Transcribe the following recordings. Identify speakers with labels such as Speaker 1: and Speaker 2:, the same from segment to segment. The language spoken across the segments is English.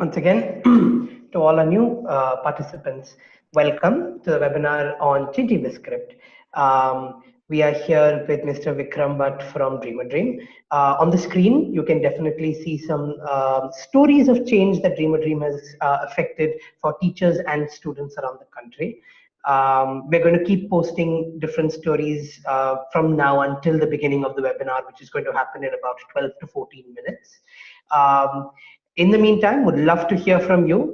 Speaker 1: Once again, to all our new participants, welcome to the webinar on changing the script. We are here with Mr. Vikram Bhat from DreamaDream. On the screen, you can definitely see some stories of change that DreamaDream has affected for teachers and students around the country. We're going to keep posting different stories from now until the beginning of the webinar, which is going to happen in about 12 to 14 minutes. In the meantime, would love to hear from you,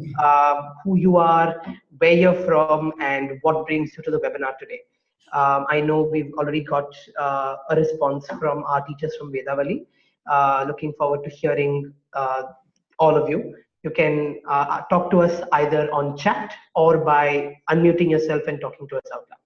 Speaker 1: who you are, where you're from, and what brings you to the webinar today. I know we've already got a response from our teachers from Vedavali. Looking forward to hearing all of you. You can talk to us either on chat or by unmuting yourself and talking to us out loud.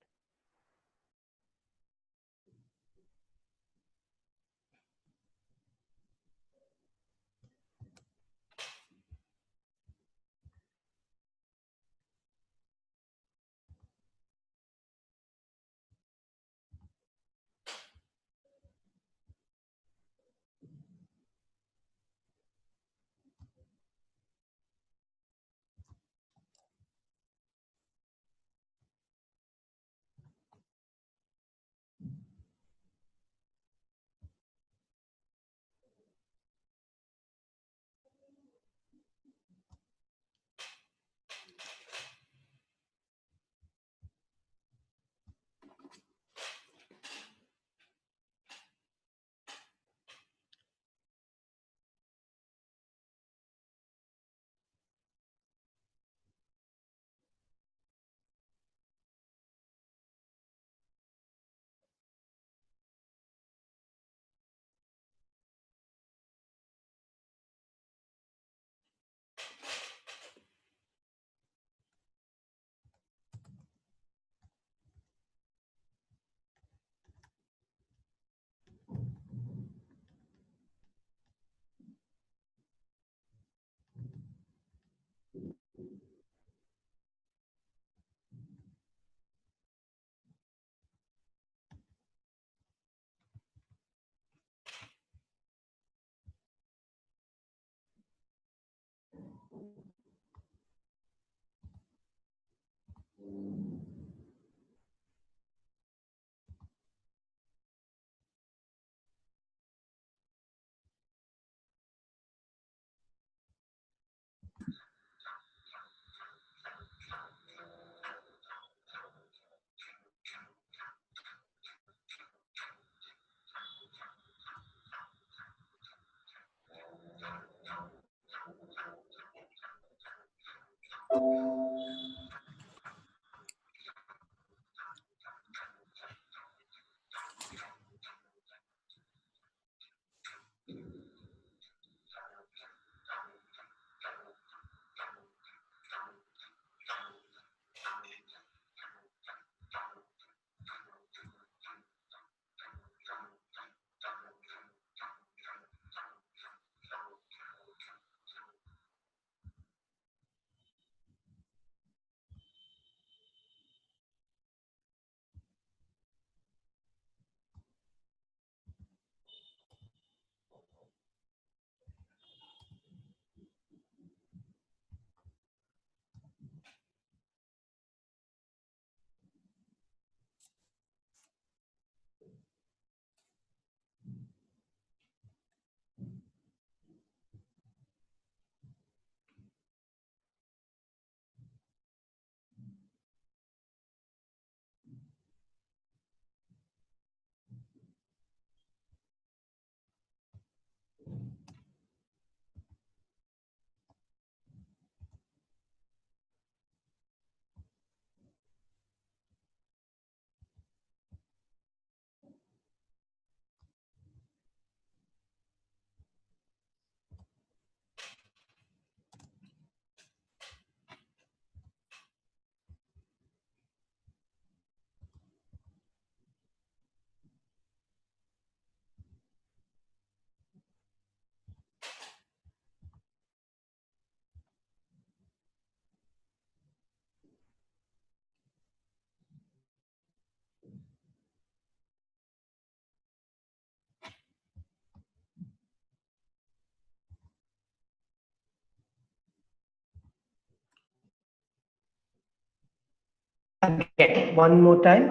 Speaker 1: One more time.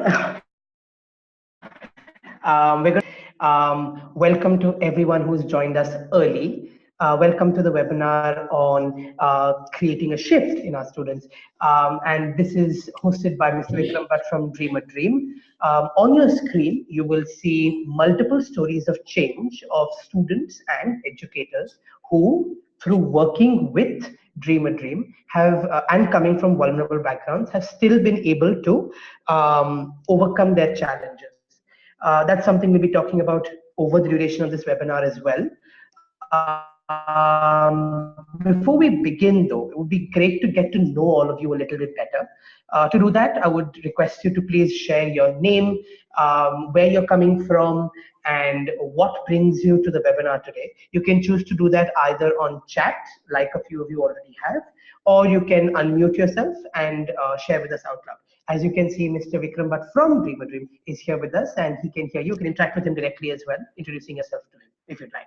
Speaker 1: Welcome to everyone who's joined us early. Welcome to the webinar on creating a shift in our students. And this is hosted by Mr. Vikram Bhat from DreamaDream. On your screen, you will see multiple stories of change of students and educators who, through working with DreamaDream, have and coming from vulnerable backgrounds, have still been able to overcome their challenges. That's something we'll be talking about over the duration of this webinar as well. Before we begin, though, it would be great to get to know all of you a little bit better. To do that, I would request you to please share your name, where you're coming from, and what brings you to the webinar today. You can choose to do that either on chat, like a few of you already have, or you can unmute yourself and share with us out loud. As you can see, Mr. Vikram Bhat from DreamaDream is here with us, and he can hear you. You can interact with him directly as well, introducing yourself to him if you'd like.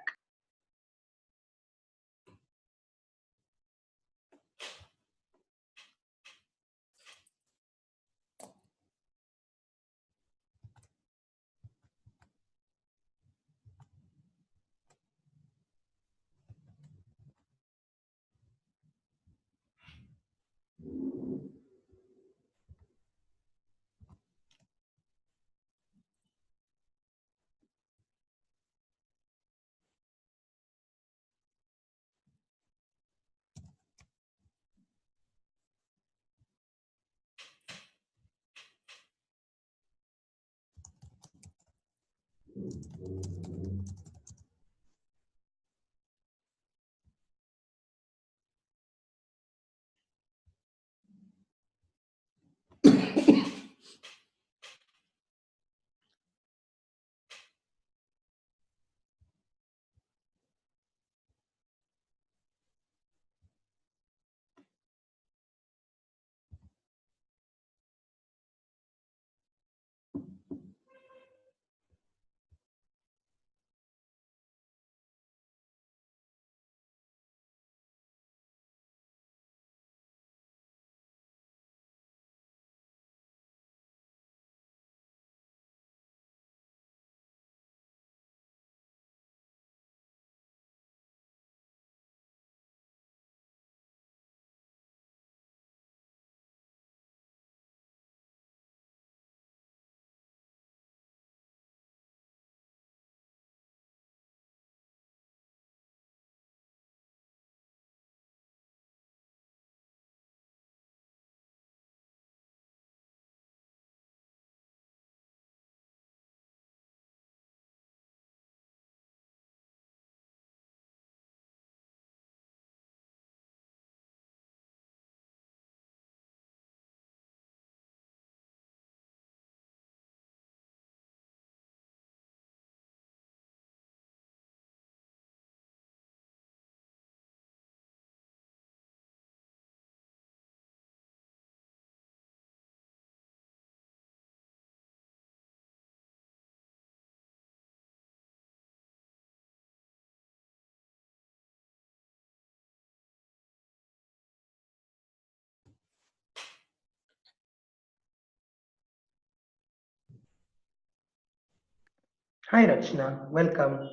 Speaker 1: Hi, Rachna. Welcome.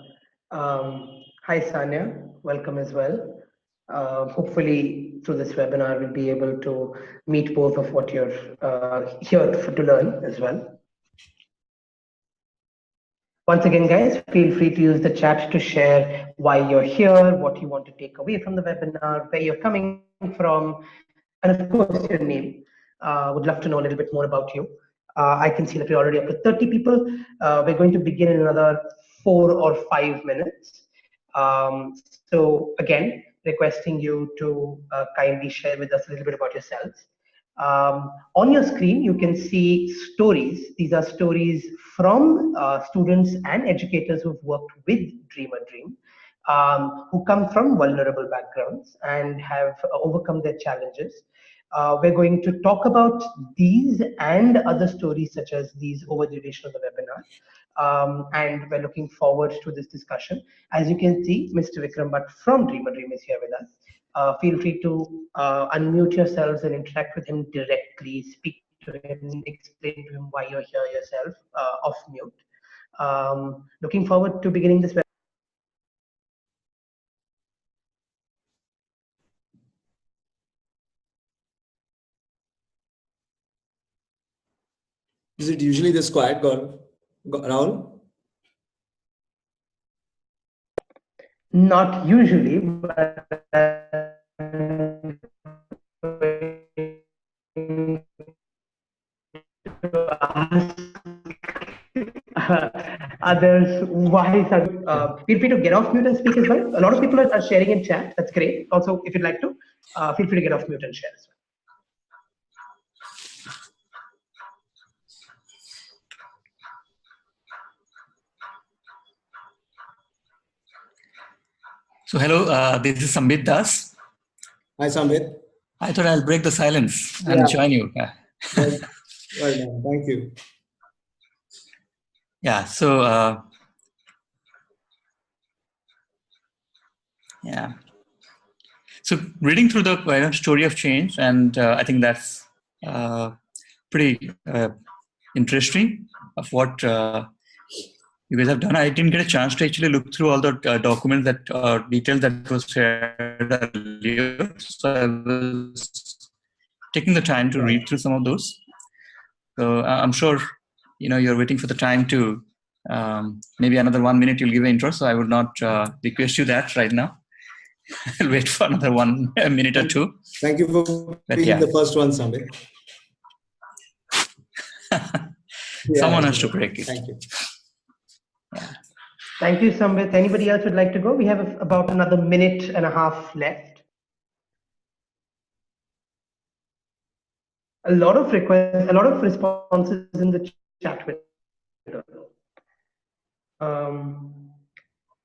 Speaker 1: Hi, Sanya. Welcome as well. Hopefully, through this webinar, we'll be able to meet both of what you're here to learn as well. Once again, guys, feel free to use the chat to share why you're here, what you want to take away from the webinar, where you're coming from, and of course, your name. Would love to know a little bit more about you. I can see that we're already up to 30 people. We're going to begin in another 4 or 5 minutes. So again, requesting you to kindly share with us a little bit about yourselves. On your screen, you can see stories. These are stories from students and educators who've worked with DreamaDream, who come from vulnerable backgrounds and have overcome their challenges. We're going to talk about these and other stories such as these over the duration of the webinar. And we're looking forward to this discussion. As you can see, Mr. Vikram Bhat from DreamaDream is here with us. Feel free to unmute yourselves and interact with him directly, speak to him, explain to him why you're here yourself, off mute. Looking forward to beginning this.
Speaker 2: Is it usually this quiet, Rahul?
Speaker 1: Not usually, but others why feel free to get off mute and speak as well. A lot of people are sharing in chat. That's great. Also, if you'd like to, feel free to get off mute and share as well.
Speaker 3: So hello, this is Sambit Das.
Speaker 2: Hi, Sambit.
Speaker 3: I thought I'll break the silence and join you.
Speaker 2: Well done. Thank you.
Speaker 3: Yeah, so so reading through the story of change, and I think that's pretty interesting of what you guys have done. I didn't get a chance to actually look through all the documents that details that was shared earlier. So I was taking the time to read through some of those. So I'm sure you're waiting for the time to maybe another 1 minute you'll give an intro. So I would not request you that right now. I'll wait for another 1 minute or two.
Speaker 2: Thank you for being the first one, Sambit.
Speaker 3: Someone has to break it.
Speaker 2: Thank you.
Speaker 1: Thank you, Sambit. Anybody else would like to go? We have about another 1.5 minutes left. A lot of requests, a lot of responses in the chat window.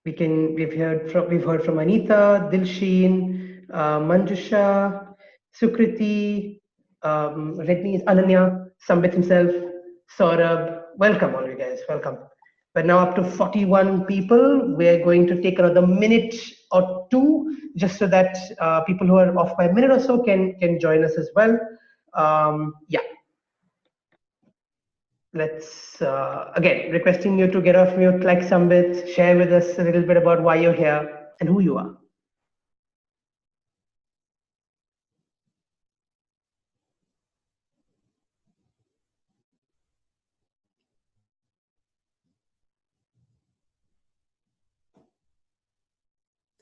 Speaker 1: We've heard from Anita, Dilsheen, Manjusha, Sukriti, Ananya, Sambit himself, Saurabh. Welcome, all you guys. Welcome. We're now up to 41 people. We're going to take another 1 minute or two, just so that people who are off by a minute or so can join us as well. Let's again requesting you to get off mute like Sambit, share with us a little bit about why you're here and who you are.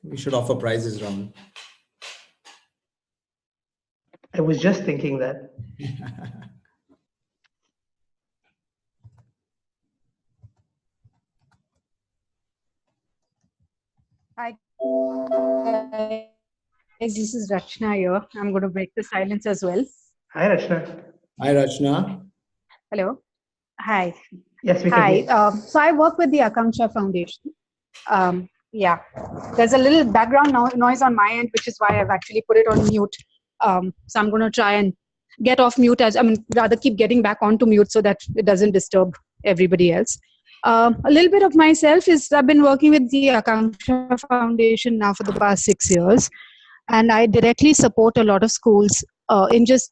Speaker 2: We should offer prizes, Ram.
Speaker 1: I was just thinking that.
Speaker 4: Hi, guys, this is Rachna here. I'm going to break the silence as well.
Speaker 1: Hi, Rachna.
Speaker 2: Hi, Rachna.
Speaker 4: Hello. Hi.
Speaker 1: Yes, we can hear you.
Speaker 4: So I work with the Akanksha Foundation. There's a little background noise on my end, which is why I've actually put it on mute. So I'm going to try and get off mute, rather keep getting back onto mute so that it doesn't disturb everybody else. A little bit of myself is I've been working with the Akanksha Foundation now for the past 6 years, and I directly support a lot of schools in just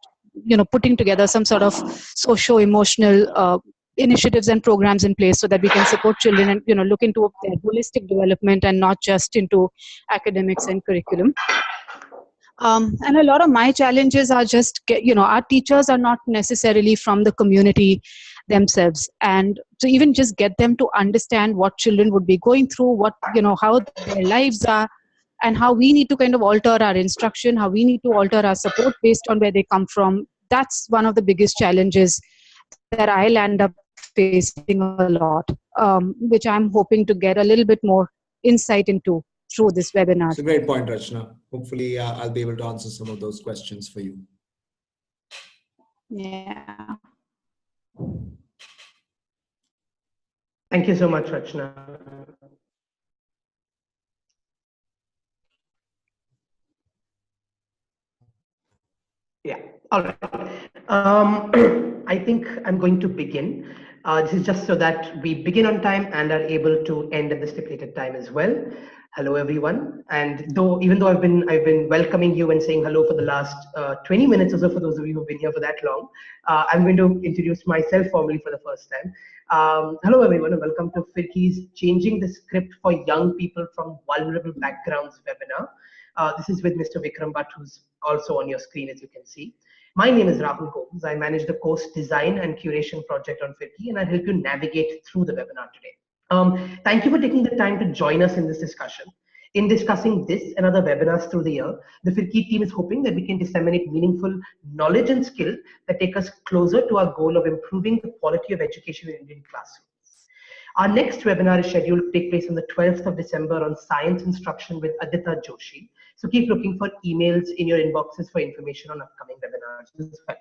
Speaker 4: putting together some sort of socio-emotional initiatives and programs in place so that we can support children and look into their holistic development and not just into academics and curriculum. And a lot of my challenges are just our teachers are not necessarily from the community themselves, and to even just get them to understand what children would be going through, how their lives are, and how we need to kind of alter our instruction, how we need to alter our support based on where they come from. That's one of the biggest challenges that I'll end up facing a lot, which I'm hoping to get a little bit more insight into through this webinar.
Speaker 2: It's a great point, Rachna. Hopefully, I'll be able to answer some of those questions for you.
Speaker 4: Yeah.
Speaker 1: Thank you so much, Rachna. Yeah, all right. I think I'm going to begin. This is just so that we begin on time and are able to end at the stipulated time as well. Hello, everyone. And even though I've been welcoming you and saying hello for the last 20 minutes or so for those of you who've been here for that long, I'm going to introduce myself formally for the first time. Hello, everyone, and welcome to Firki's Changing the Script for Young People from Vulnerable Backgrounds webinar. This is with Mr. Vikram Bhat, who's also on your screen, as you can see. My name is Rahul Holmes. I manage the course design and curation project on Firki, and I'll help you navigate through the webinar today. Thank you for taking the time to join us in this discussion. In discussing this and other webinars through the year, the Firki team is hoping that we can disseminate meaningful knowledge and skill that take us closer to our goal of improving the quality of education in Indian classrooms. Our next webinar is scheduled to take place on the 12th of December on science instruction with Aditya Joshi. So keep looking for emails in your inboxes for information on upcoming webinars as well.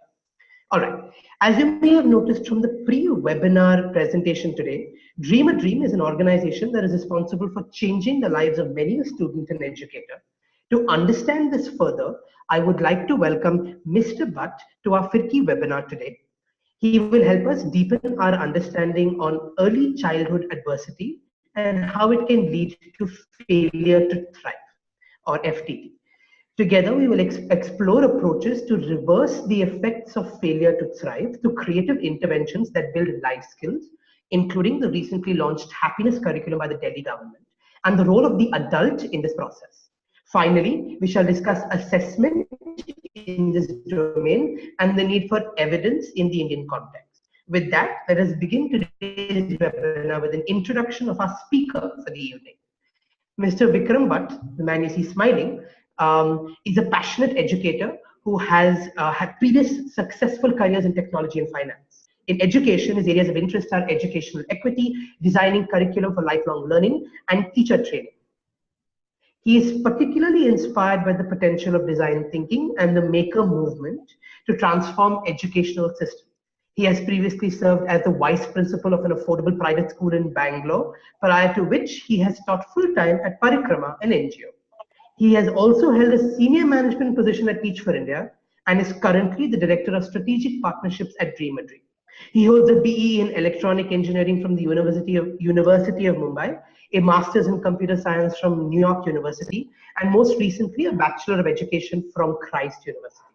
Speaker 1: All right, as you may have noticed from the pre-webinar presentation today, DreamaDream is an organization that is responsible for changing the lives of many a student and educator. To understand this further, I would like to welcome Mr. Bhat to our Firki webinar today. He will help us deepen our understanding on early childhood adversity and how it can lead to failure to thrive, or FTT. Together, we will explore approaches to reverse the effects of failure to thrive through creative interventions that build life skills, including the recently launched happiness curriculum by the Delhi government, and the role of the adult in this process. Finally, we shall discuss assessment in this domain and the need for evidence in the Indian context. With that, let us begin today's webinar with an introduction of our speaker for the evening. Mr. Vikram Bhat, the man you see smiling, is a passionate educator who has had previous successful careers in technology and finance. In education, his areas of interest are educational equity, designing curriculum for lifelong learning, and teacher training. He is particularly inspired by the potential of design thinking and the maker movement to transform educational systems. He has previously served as the vice principal of an affordable private school in Bangalore, prior to which he has taught full-time at Parikrma, an NGO. He has also held a senior management position at Teach for India and is currently the Director of Strategic Partnerships at DreamaDream. He holds a BE in Electronic Engineering from the University of Mumbai, a Master's in Computer Science from New York University, and most recently a Bachelor of Education from Christ University.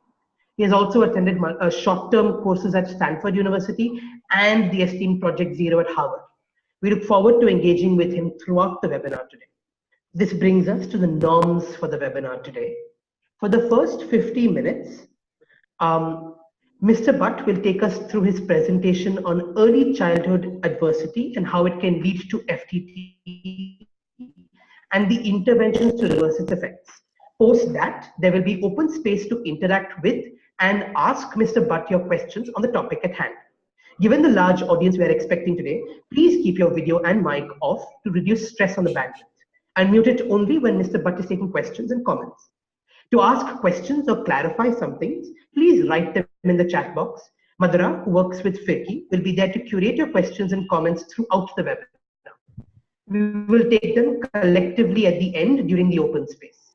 Speaker 1: He has also attended short-term courses at Stanford University and the esteemed Project Zero at Harvard. We look forward to engaging with him throughout the webinar today. This brings us to the norms for the webinar today. For the first 50 minutes, Mr. Bhat will take us through his presentation on early childhood adversity and how it can lead to FTT and the interventions to reverse its effects. Post that, there will be open space to interact with and ask Mr. Bhat your questions on the topic at hand. Given the large audience we are expecting today, please keep your video and mic off to reduce stress on the bandwidth. And mute it only when Mr. Bhat is taking questions and comments. To ask questions or clarify some things, please write them in the chat box. Madhura, who works with Firki, will be there to curate your questions and comments throughout the webinar. We will take them collectively at the end during the open space.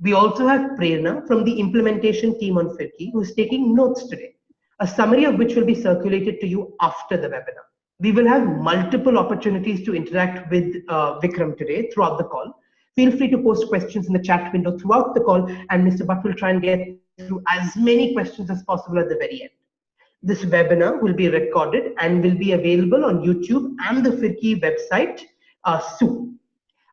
Speaker 1: We also have Prerna from the implementation team on Firki, who is taking notes today, a summary of which will be circulated to you after the webinar. We will have multiple opportunities to interact with Vikram today throughout the call. Feel free to post questions in the chat window throughout the call, and Mr. Bhat will try and get through as many questions as possible at the very end. This webinar will be recorded and will be available on YouTube and the Firki website soon.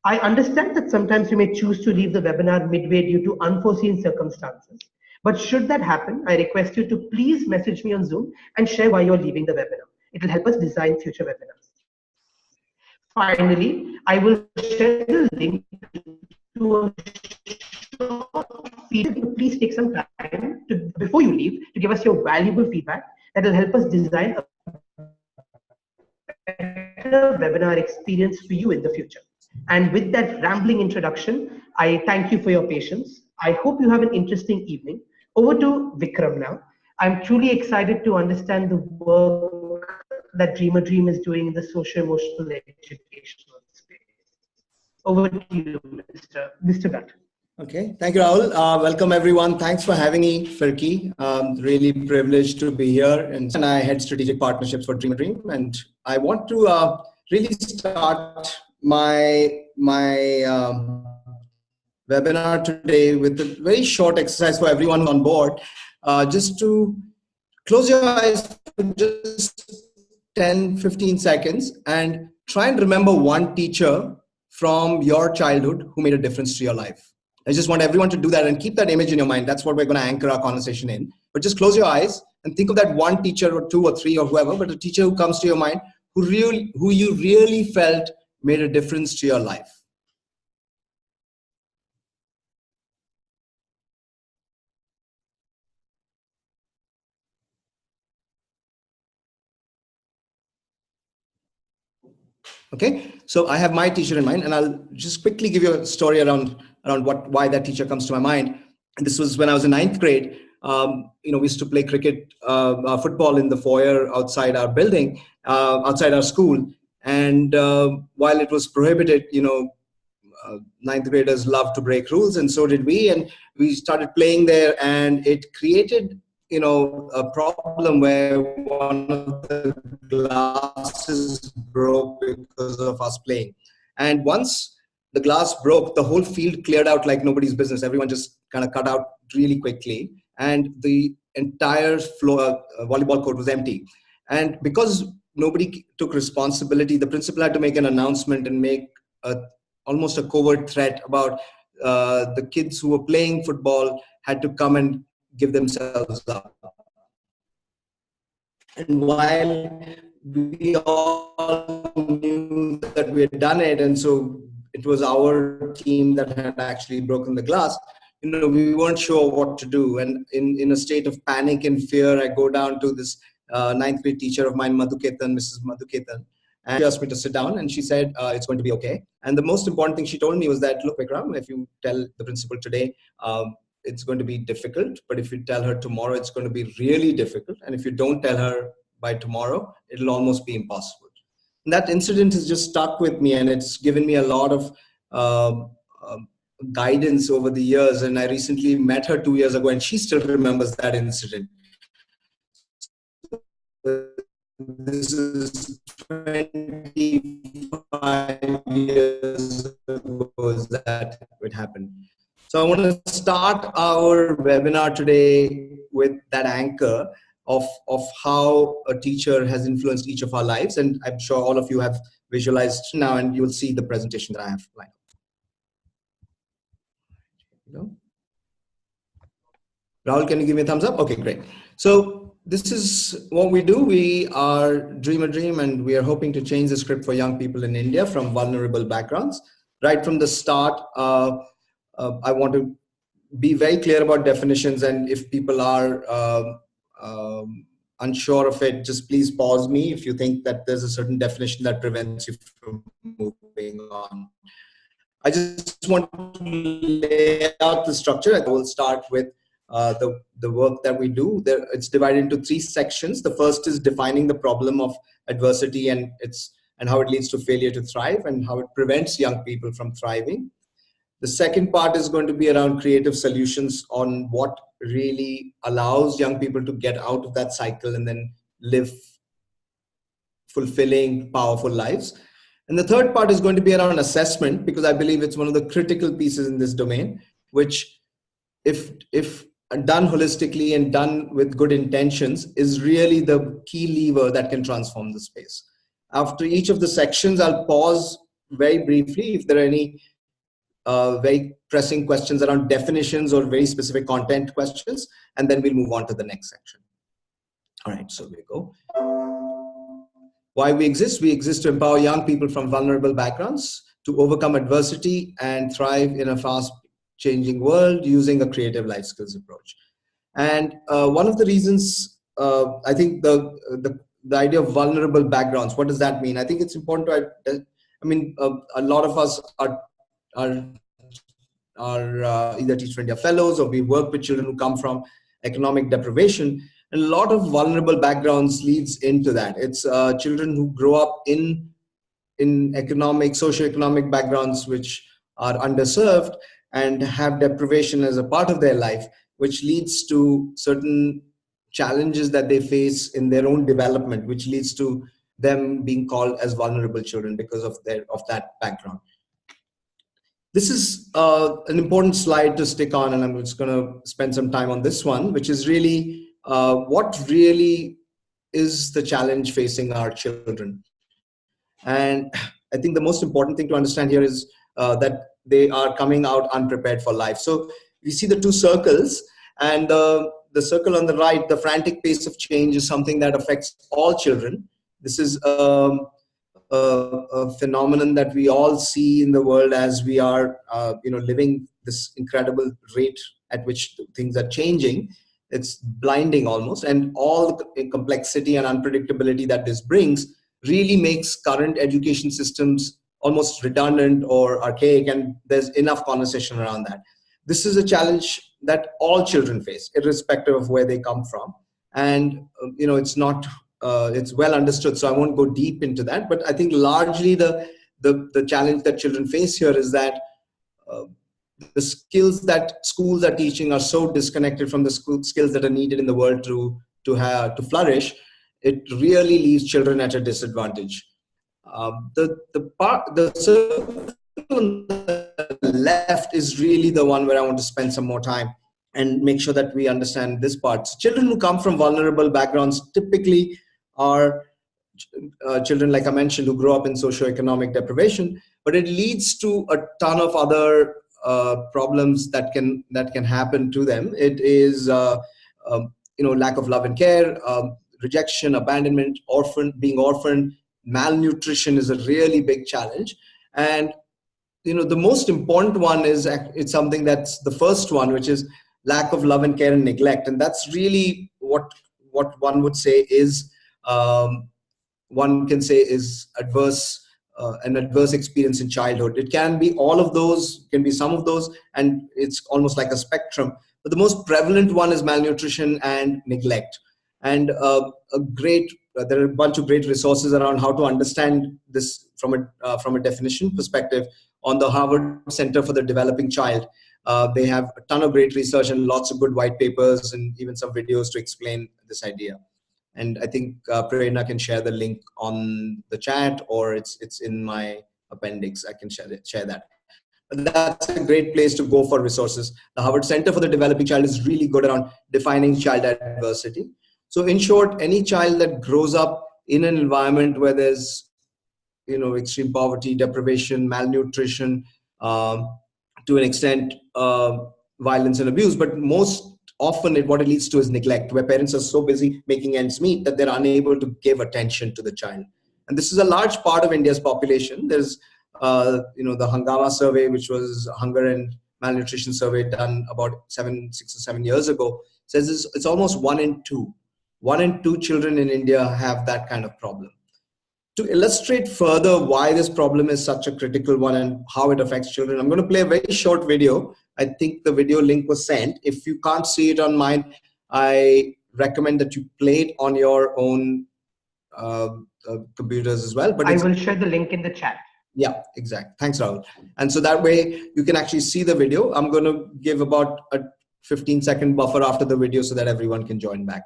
Speaker 1: I understand that sometimes you may choose to leave the webinar midway due to unforeseen circumstances. But should that happen, I request you to please message me on Zoom and share why you're leaving the webinar. It will help us design future webinars. Finally, I will share the link to a short feedback. Please take some time before you leave to give us your valuable feedback that will help us design a better webinar experience for you in the future. And with that rambling introduction, I thank you for your patience. I hope you have an interesting evening. Over to Vikram now. I'm truly excited to understand the work that DreamaDream is doing in the socio-emotional educational space. Over to you, Mr. Bhat.
Speaker 2: Okay, thank you, Rahul. Welcome, everyone. Thanks for having me, Firki. Really privileged to be here. And I head strategic partnerships for DreamaDream. And I want to really start my webinar today with a very short exercise for everyone on board, just to close your eyes for just 10-15 seconds and try and remember one teacher from your childhood who made a difference to your life. I just want everyone to do that and keep that image in your mind. That's what we're going to anchor our conversation in. But just close your eyes and think of that one teacher or two or three or whoever, but a teacher who comes to your mind who you really felt made a difference to your life. Okay, so I have my teacher in mind, and I'll just quickly give you a story around why that teacher comes to my mind. And this was when I was in 9th grade. We used to play cricket, football in the foyer outside our building, outside our school. And while it was prohibited, 9th graders love to break rules, and so did we. And we started playing there, and it created a problem where one of the glasses broke because of us playing. And once the glass broke, the whole field cleared out like nobody's business. Everyone just kind of cut out really quickly. And the entire floor, volleyball court was empty. And because nobody took responsibility, the principal had to make an announcement and make almost a covert threat about the kids who were playing football had to come and give themselves up. And while we all knew that we had done it, and so it was our team that had actually broken the glass, we weren't sure what to do. And in a state of panic and fear, I go down to this 9th grade teacher of mine, Mrs. Madhuketan, and she asked me to sit down, and she said, it's going to be okay. And the most important thing she told me was that, look, Vikram, if you tell the principal today, it's going to be difficult, but if you tell her tomorrow, it's going to be really difficult. And if you don't tell her by tomorrow, it'll almost be impossible. And that incident has just stuck with me, and it's given me a lot of guidance over the years. And I recently met her 2 years ago, and she still remembers that incident. This is 25 years ago that it happened. So I want to start our webinar today with that anchor of how a teacher has influenced each of our lives. And I'm sure all of you have visualized now, and you will see the presentation that I have lined up. Rahul, can you give me a thumbs up? Okay, great. So this is what we do. We are DreamaDream, and we are hoping to change the script for young people in India from vulnerable backgrounds. Right from the start, I want to be very clear about definitions, and if people are unsure of it, just please pause me if you think that there's a certain definition that prevents you from moving on. I just want to lay out the structure. I will start with the work that we do. It's divided into 3 sections. The first is defining the problem of adversity and how it leads to failure to thrive, and how it prevents young people from thriving. The second part is going to be around creative solutions on what really allows young people to get out of that cycle and then live fulfilling, powerful lives. And the third part is going to be around assessment, because I believe it's one of the critical pieces in this domain, which if done holistically and done with good intentions, is really the key lever that can transform the space. After each of the sections, I'll pause very briefly if there are any very pressing questions around definitions or very specific content questions, and then we'll move on to the next section. All right, so we go. Why we exist? We exist to empower young people from vulnerable backgrounds to overcome adversity and thrive in a fast-changing world using a creative life skills approach. And one of the reasons, I think the idea of vulnerable backgrounds, what does that mean? I think it's important to, a lot of us are either Teach for India fellows, or we work with children who come from economic deprivation. And a lot of vulnerable backgrounds leads into that. It's children who grow up in socioeconomic backgrounds which are underserved and have deprivation as a part of their life, which leads to certain challenges that they face in their own development, which leads to them being called as vulnerable children because of that background. This is an important slide to stick on, and I'm just going to spend some time on this one, which is really what really is the challenge facing our children. And I think the most important thing to understand here is that they are coming out unprepared for life. So we see the two circles, and the circle on the right, the frantic pace of change, is something that affects all children. This is a phenomenon that we all see in the world as we are living this incredible rate at which things are changing. It's blinding almost, and all the complexity and unpredictability that this brings really makes current education systems almost redundant or archaic, and there's enough conversation around that. This is a challenge that all children face, irrespective of where they come from. And it's not it's well understood, so I won't go deep into that. But I think largely the challenge that children face here is that the skills that schools are teaching are so disconnected from the skills that are needed in the world to flourish. It really leaves children at a disadvantage. The circle on the left is really the one where I want to spend some more time and make sure that we understand this part. So children who come from vulnerable backgrounds typically are children, like I mentioned, who grow up in socioeconomic deprivation, but it leads to a ton of other problems that can happen to them. It is lack of love and care, rejection, abandonment, being orphaned, malnutrition is a really big challenge. And the most important one is it's something that's the first one, which is lack of love and care and neglect. And that's really what one would say is one can say is an adverse experience in childhood. It can be all of those, can be some of those, and it's almost like a spectrum. But the most prevalent one is malnutrition and neglect. And there are a bunch of great resources around how to understand this from a definition perspective on the Harvard Center for the Developing Child. They have a ton of great research and lots of good white papers and even some videos to explain this idea. And I think Prerna can share the link on the chat, or it's in my appendix. I can share that. But that's a great place to go for resources. The Harvard Center for the Developing Child is really good around defining child adversity. So in short, any child that grows up in an environment where there's extreme poverty, deprivation, malnutrition, to an extent, violence and abuse, but most often what it leads to is neglect, where parents are so busy making ends meet that they're unable to give attention to the child. And this is a large part of India's population. There's the Hangama survey, which was hunger and malnutrition survey done about 6 or 7 years ago, says it's almost 1 in 2. 1 in 2 children in India have that kind of problem. To illustrate further why this problem is such a critical one and how it affects children, I'm going to play a very short video. I think the video link was sent. If you can't see it on mine, I recommend that you play it on your own computers as well. But
Speaker 1: I will share the link in the chat.
Speaker 2: Yeah, exactly. Thanks, Rahul. And so that way you can actually see the video. I'm going to give about a 15-second buffer after the video so that everyone can join back.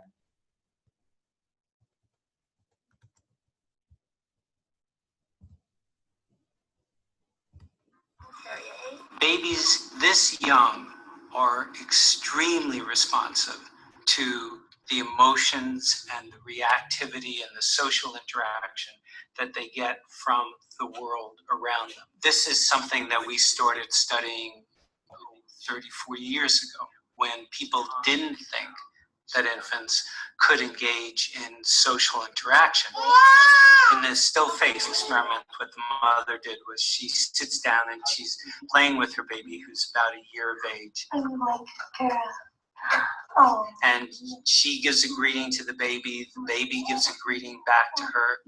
Speaker 5: Babies this young are extremely responsive to the emotions and the reactivity and the social interaction that they get from the world around them. This is something that we started studying 30, 40 years ago, when people didn't think that infants could engage in social interaction. In the still face experiment, what the mother did was she sits down and she's playing with her baby, who's about a year of age. And she gives a greeting to the baby gives a greeting back to her.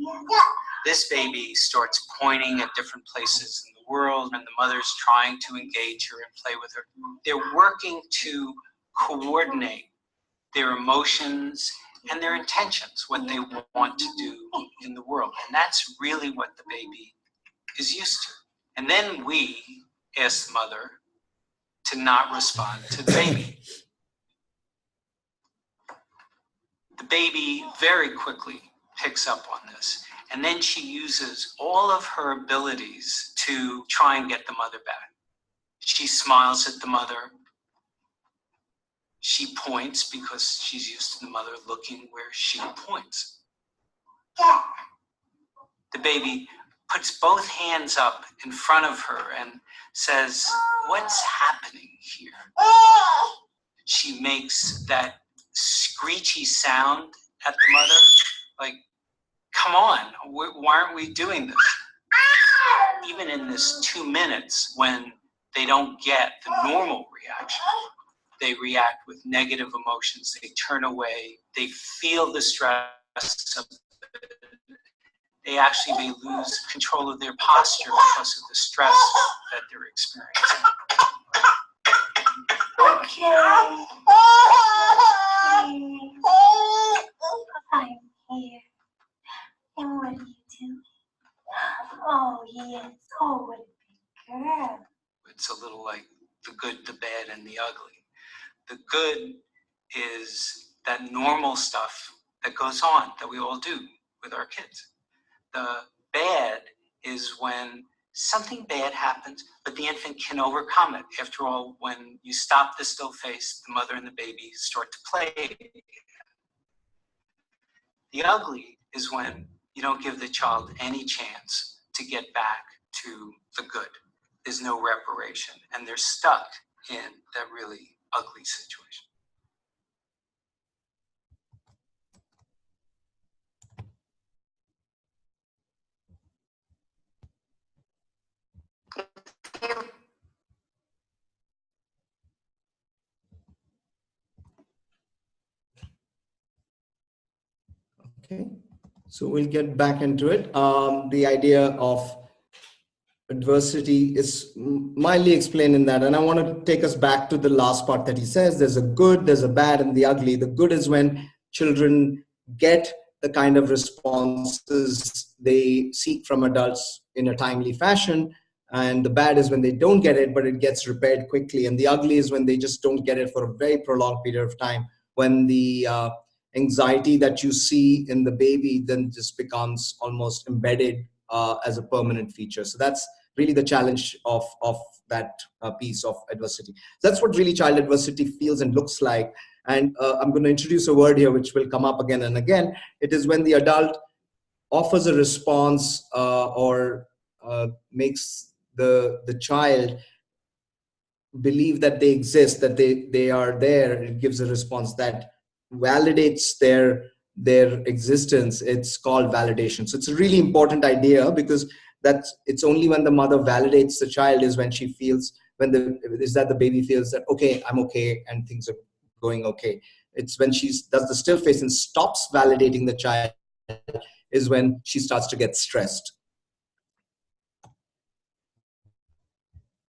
Speaker 5: This baby starts pointing at different places in the world, and the mother's trying to engage her and play with her. They're working to coordinate their emotions and their intentions, what they want to do in the world. And that's really what the baby is used to. And then we ask the mother to not respond to the baby. The baby very quickly picks up on this. And then she uses all of her abilities to try and get the mother back. She smiles at the mother. She points because she's used to the mother looking where she points. The baby puts both hands up in front of her and says, "What's happening here?" She makes that screechy sound at the mother, like, "Come on, why aren't we doing this?" Even in this 2 minutes, when they don't get the normal reaction, they react with negative emotions, they turn away, they feel the stress of it. They actually may lose control of their posture because of the stress that they're experiencing.
Speaker 6: Okay. I'm here. And what are you doing? Oh, yes. Oh, what a big girl.
Speaker 5: It's a little like the good, the bad, and the ugly. The good is that normal stuff that goes on that we all do with our kids. The bad is when something bad happens, but the infant can overcome it. After all, when you stop the still face, the mother and the baby start to play again. The ugly is when you don't give the child any chance to get back to the good. There's no reparation, and they're stuck in that really ugly situation.
Speaker 2: Okay, so we'll get back into it. The idea of adversity is mildly explained in that, and I want to take us back to the last part that he says. There's a good, there's a bad, and the ugly. The good is when children get the kind of responses they seek from adults in a timely fashion, and the bad is when they don't get it, but it gets repaired quickly. And the ugly is when they just don't get it for a very prolonged period of time, when the anxiety that you see in the baby then just becomes almost embedded as a permanent feature. So that's really the challenge of that piece of adversity. That's what really child adversity feels and looks like. And I'm going to introduce a word here which will come up again and again. It is when the adult offers a response or makes the child believe that they exist, that they are there. It gives a response that validates their existence. It's called validation. So it's a really important idea, because it's only when the mother validates the child is when she feels, the baby feels that, okay, I'm okay and things are going okay. It's when she does the still face and stops validating the child is when she starts to get stressed.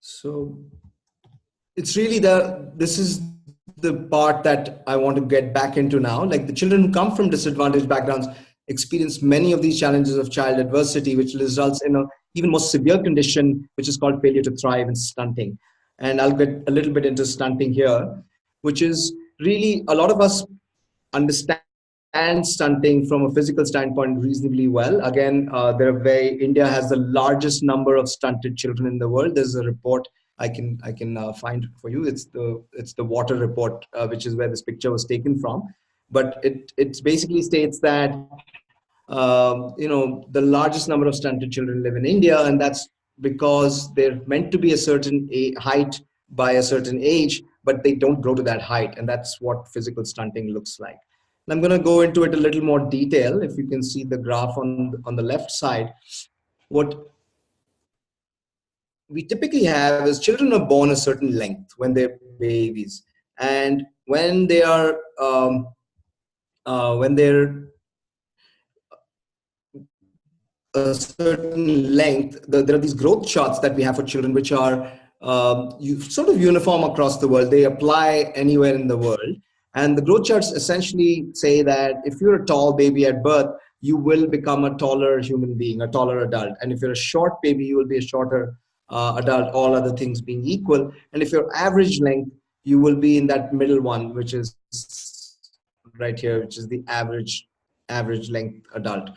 Speaker 2: So it's really this is the part that I want to get back into now. Like, the children who come from disadvantaged backgrounds experience many of these challenges of child adversity, which results in an even more severe condition, which is called failure to thrive and stunting. And I'll get a little bit into stunting here, which is really, a lot of us understand stunting from a physical standpoint reasonably well. Again, India has the largest number of stunted children in the world. There's a report I can find for you. It's the water report, which is where this picture was taken from. But it basically states that the largest number of stunted children live in India, and that's because they're meant to be a certain height by a certain age, but they don't grow to that height, and that's what physical stunting looks like. And I'm going to go into it a little more detail. If you can see the graph on the left side, what we typically have is children are born a certain length when they're babies, and when they're a certain length, there are these growth charts that we have for children, which are sort of uniform across the world. They apply anywhere in the world. And the growth charts essentially say that if you're a tall baby at birth, you will become a taller human being, a taller adult. And if you're a short baby, you will be a shorter adult, all other things being equal. And if you're average length, you will be in that middle one, which is right here, which is the average length adult.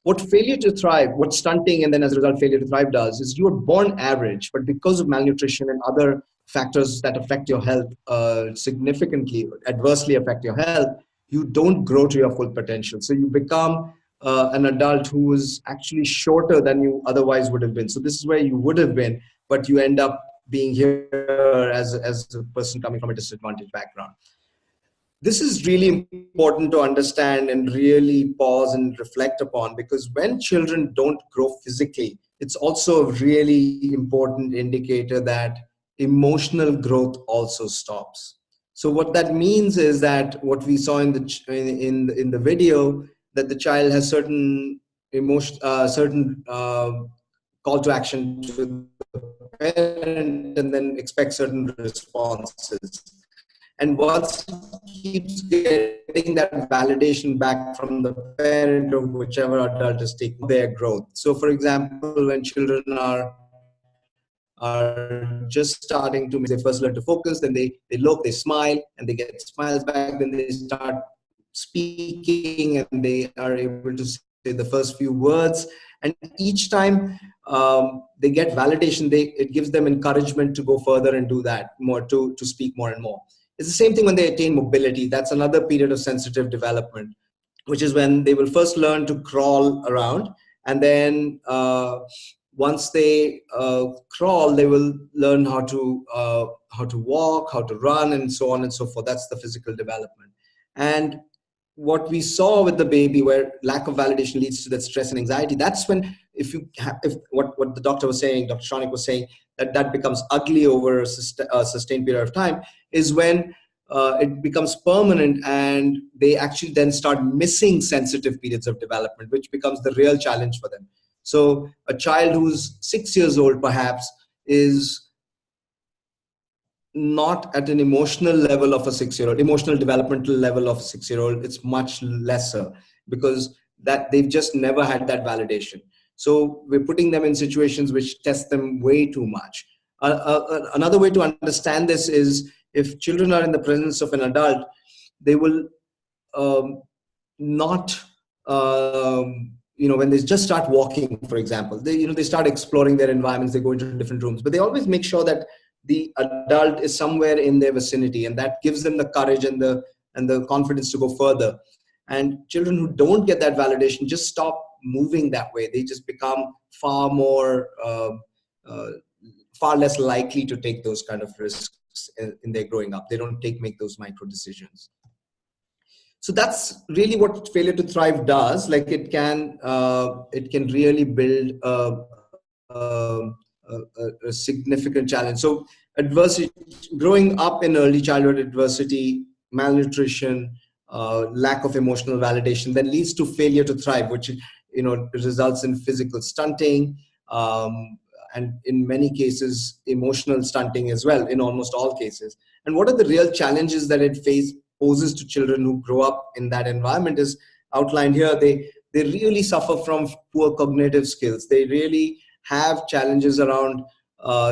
Speaker 2: What failure to thrive, what stunting and then as a result failure to thrive does is you are born average, but because of malnutrition and other factors that affect your health significantly, adversely affect your health, you don't grow to your full potential. So you become an adult who is actually shorter than you otherwise would have been. So this is where you would have been, but you end up being here as a person coming from a disadvantaged background. This is really important to understand and really pause and reflect upon, because when children don't grow physically, it's also a really important indicator that emotional growth also stops. So what that means is that what we saw in the video, that the child has certain call to action to the parent and then expect certain responses. And once he keeps getting that validation back from the parent or whichever adult is taking their growth. So for example, when children are just starting to, they first learn to focus, then they look, they smile, and they get smiles back, then they start speaking and they are able to say the first few words. And each time they get validation, it gives them encouragement to go further and do that more, to speak more and more. It's the same thing when they attain mobility. That's another period of sensitive development, which is when they will first learn to crawl around. And then once they crawl, they will learn how to walk, how to run, and so on and so forth. That's the physical development. And what we saw with the baby, where lack of validation leads to that stress and anxiety, that's when, if what the doctor was saying, Dr. Shronik was saying, that becomes ugly over a sustained period of time, is when it becomes permanent and they actually then start missing sensitive periods of development, which becomes the real challenge for them. So a child who's 6 years old perhaps is not at an emotional level of a 6-year-old, emotional developmental level of a 6-year-old. It's much lesser because that they've just never had that validation. So we're putting them in situations which test them way too much. Another way to understand this is, if children are in the presence of an adult, they will not, when they just start walking, for example, they start exploring their environments, they go into different rooms, but they always make sure that the adult is somewhere in their vicinity, and that gives them the courage and the confidence to go further. And children who don't get that validation just stop moving that way. They just become far less likely to take those kind of risks in their growing up. They don't make those micro decisions. So that's really what failure to thrive does. Like it can really build a significant challenge. So adversity, growing up in early childhood adversity, malnutrition, lack of emotional validation, then leads to failure to thrive, which results in physical stunting, and in many cases emotional stunting as well, in almost all cases. And what are the real challenges that it poses to children who grow up in that environment is outlined here. They really suffer from poor cognitive skills. They really have challenges around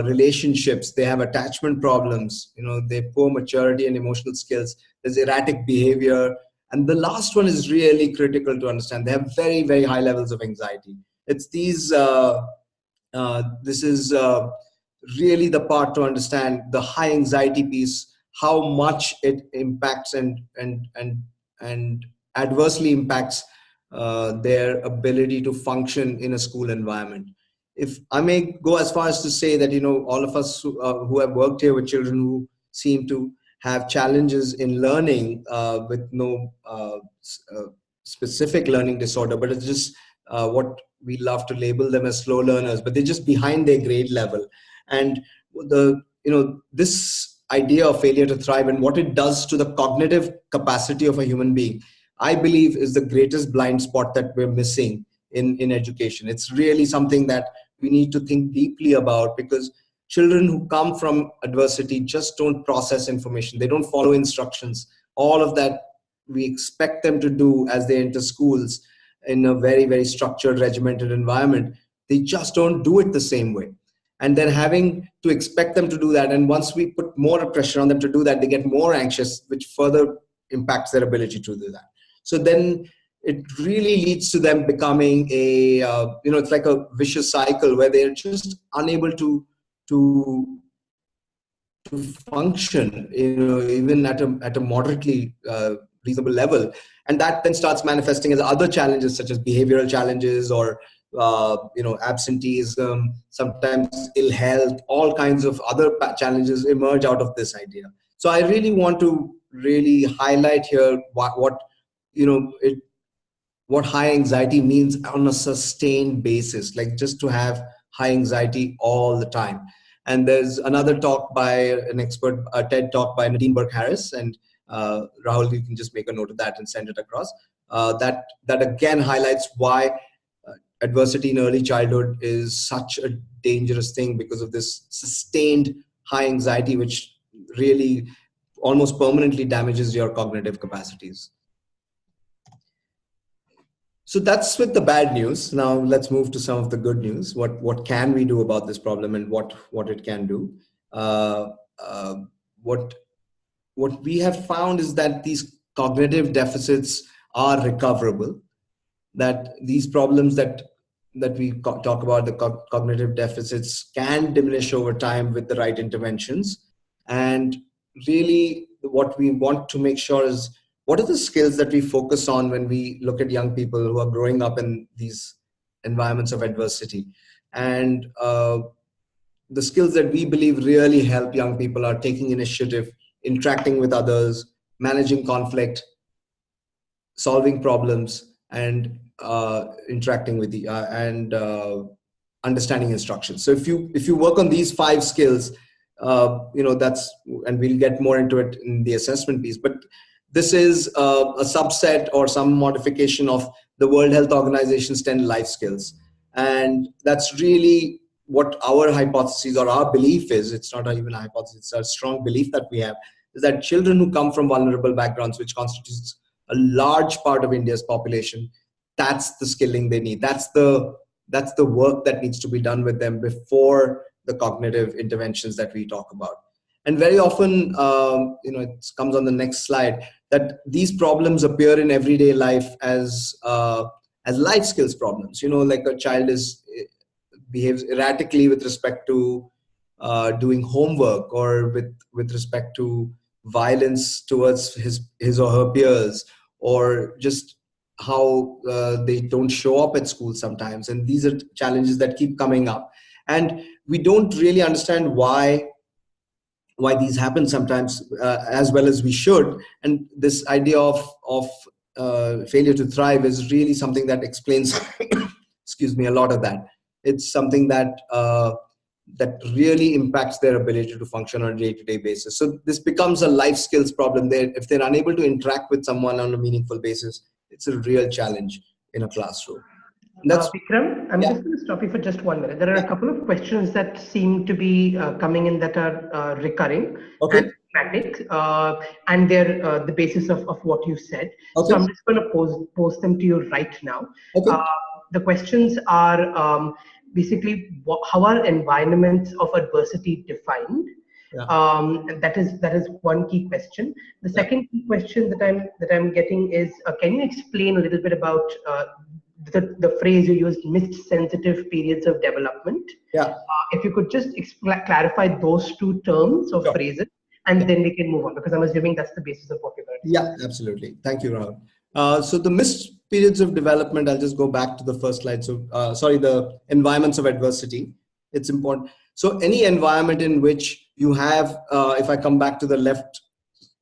Speaker 2: relationships. They have attachment problems. They have poor maturity and emotional skills. There's erratic behavior. And the last one is really critical to understand. They have very, very high levels of anxiety. It's these, this is really the part to understand, the high anxiety piece, how much it impacts and adversely impacts their ability to function in a school environment. If I may go as far as to say that, all of us who have worked here with children who seem to have challenges in learning with no specific learning disorder, but it's just what we love to label them as slow learners, but they're just behind their grade level. And this idea of failure to thrive and what it does to the cognitive capacity of a human being, I believe, is the greatest blind spot that we're missing in education. It's really something that we need to think deeply about, because children who come from adversity just don't process information. They don't follow instructions. All of that we expect them to do as they enter schools in a very, very structured, regimented environment. They just don't do it the same way. And then having to expect them to do that, and once we put more pressure on them to do that, they get more anxious, which further impacts their ability to do that. So then it really leads to them becoming a, it's like a vicious cycle where they're just unable to function, even at a moderately reasonable level. And that then starts manifesting as other challenges such as behavioral challenges or, absenteeism, sometimes ill health, all kinds of other challenges emerge out of this idea. So I really want to really highlight here what high anxiety means on a sustained basis, like just to have high anxiety all the time. And there's another talk by an expert, a TED talk by Nadine Burke-Harris, and Rahul, you can just make a note of that and send it across. That again highlights why adversity in early childhood is such a dangerous thing, because of this sustained high anxiety, which really almost permanently damages your cognitive capacities. So that's with the bad news. Now let's move to some of the good news. What can we do about this problem, and what it can do? What we have found is that these cognitive deficits are recoverable. That these problems that we talk about, the cognitive deficits, can diminish over time with the right interventions. And really, what we want to make sure is, what are the skills that we focus on when we look at young people who are growing up in these environments of adversity? And the skills that we believe really help young people are taking initiative, interacting with others, managing conflict, solving problems, and interacting with understanding instructions. So if you work on these 5 skills, that's, and we'll get more into it in the assessment piece, but this is a subset or some modification of the World Health Organization's 10 life skills. And that's really what our hypothesis or our belief is. It's not even a hypothesis, it's a strong belief that we have, is that children who come from vulnerable backgrounds, which constitutes a large part of India's population, that's the skilling they need. That's the work that needs to be done with them before the cognitive interventions that we talk about. And very often, it comes on the next slide, that these problems appear in everyday life as life skills problems. Like a child behaves erratically with respect to doing homework, or with respect to violence towards his or her peers, or just how they don't show up at school sometimes. And these are challenges that keep coming up, and we don't really understand why these happen sometimes as well as we should. And this idea of failure to thrive is really something that explains excuse me, a lot of that. It's something that that really impacts their ability to function on a day-to-day basis. So this becomes a life skills problem. If they're unable to interact with someone on a meaningful basis, it's a real challenge in a classroom.
Speaker 1: Vikram, I'm just going to stop you for just 1 minute. There are a couple of questions that seem to be coming in that are recurring and thematic, and they're the basis of what you said. So I'm just going to pose them to you right now. The questions are basically, how are environments of adversity defined? And that is one key question. The second key question that I'm getting is, can you explain a little bit about the phrase you used, missed sensitive periods of development? If you could just clarify those 2 terms or phrases, and then we can move on, because I'm assuming that's the basis of what you're going to say.
Speaker 2: Yeah, absolutely. Thank you, Rahul. So the missed periods of development, I'll just go back to the first slide. So, the environments of adversity. It's important. So any environment in which you have, if I come back to the left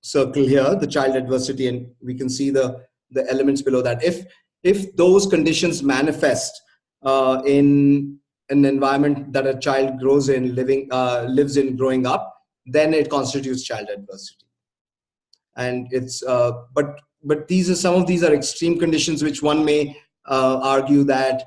Speaker 2: circle here, the child adversity, and we can see the elements below that. If those conditions manifest in an environment that a child grows in, lives in, growing up, then it constitutes child adversity. And it's but some of these are extreme conditions, which one may argue that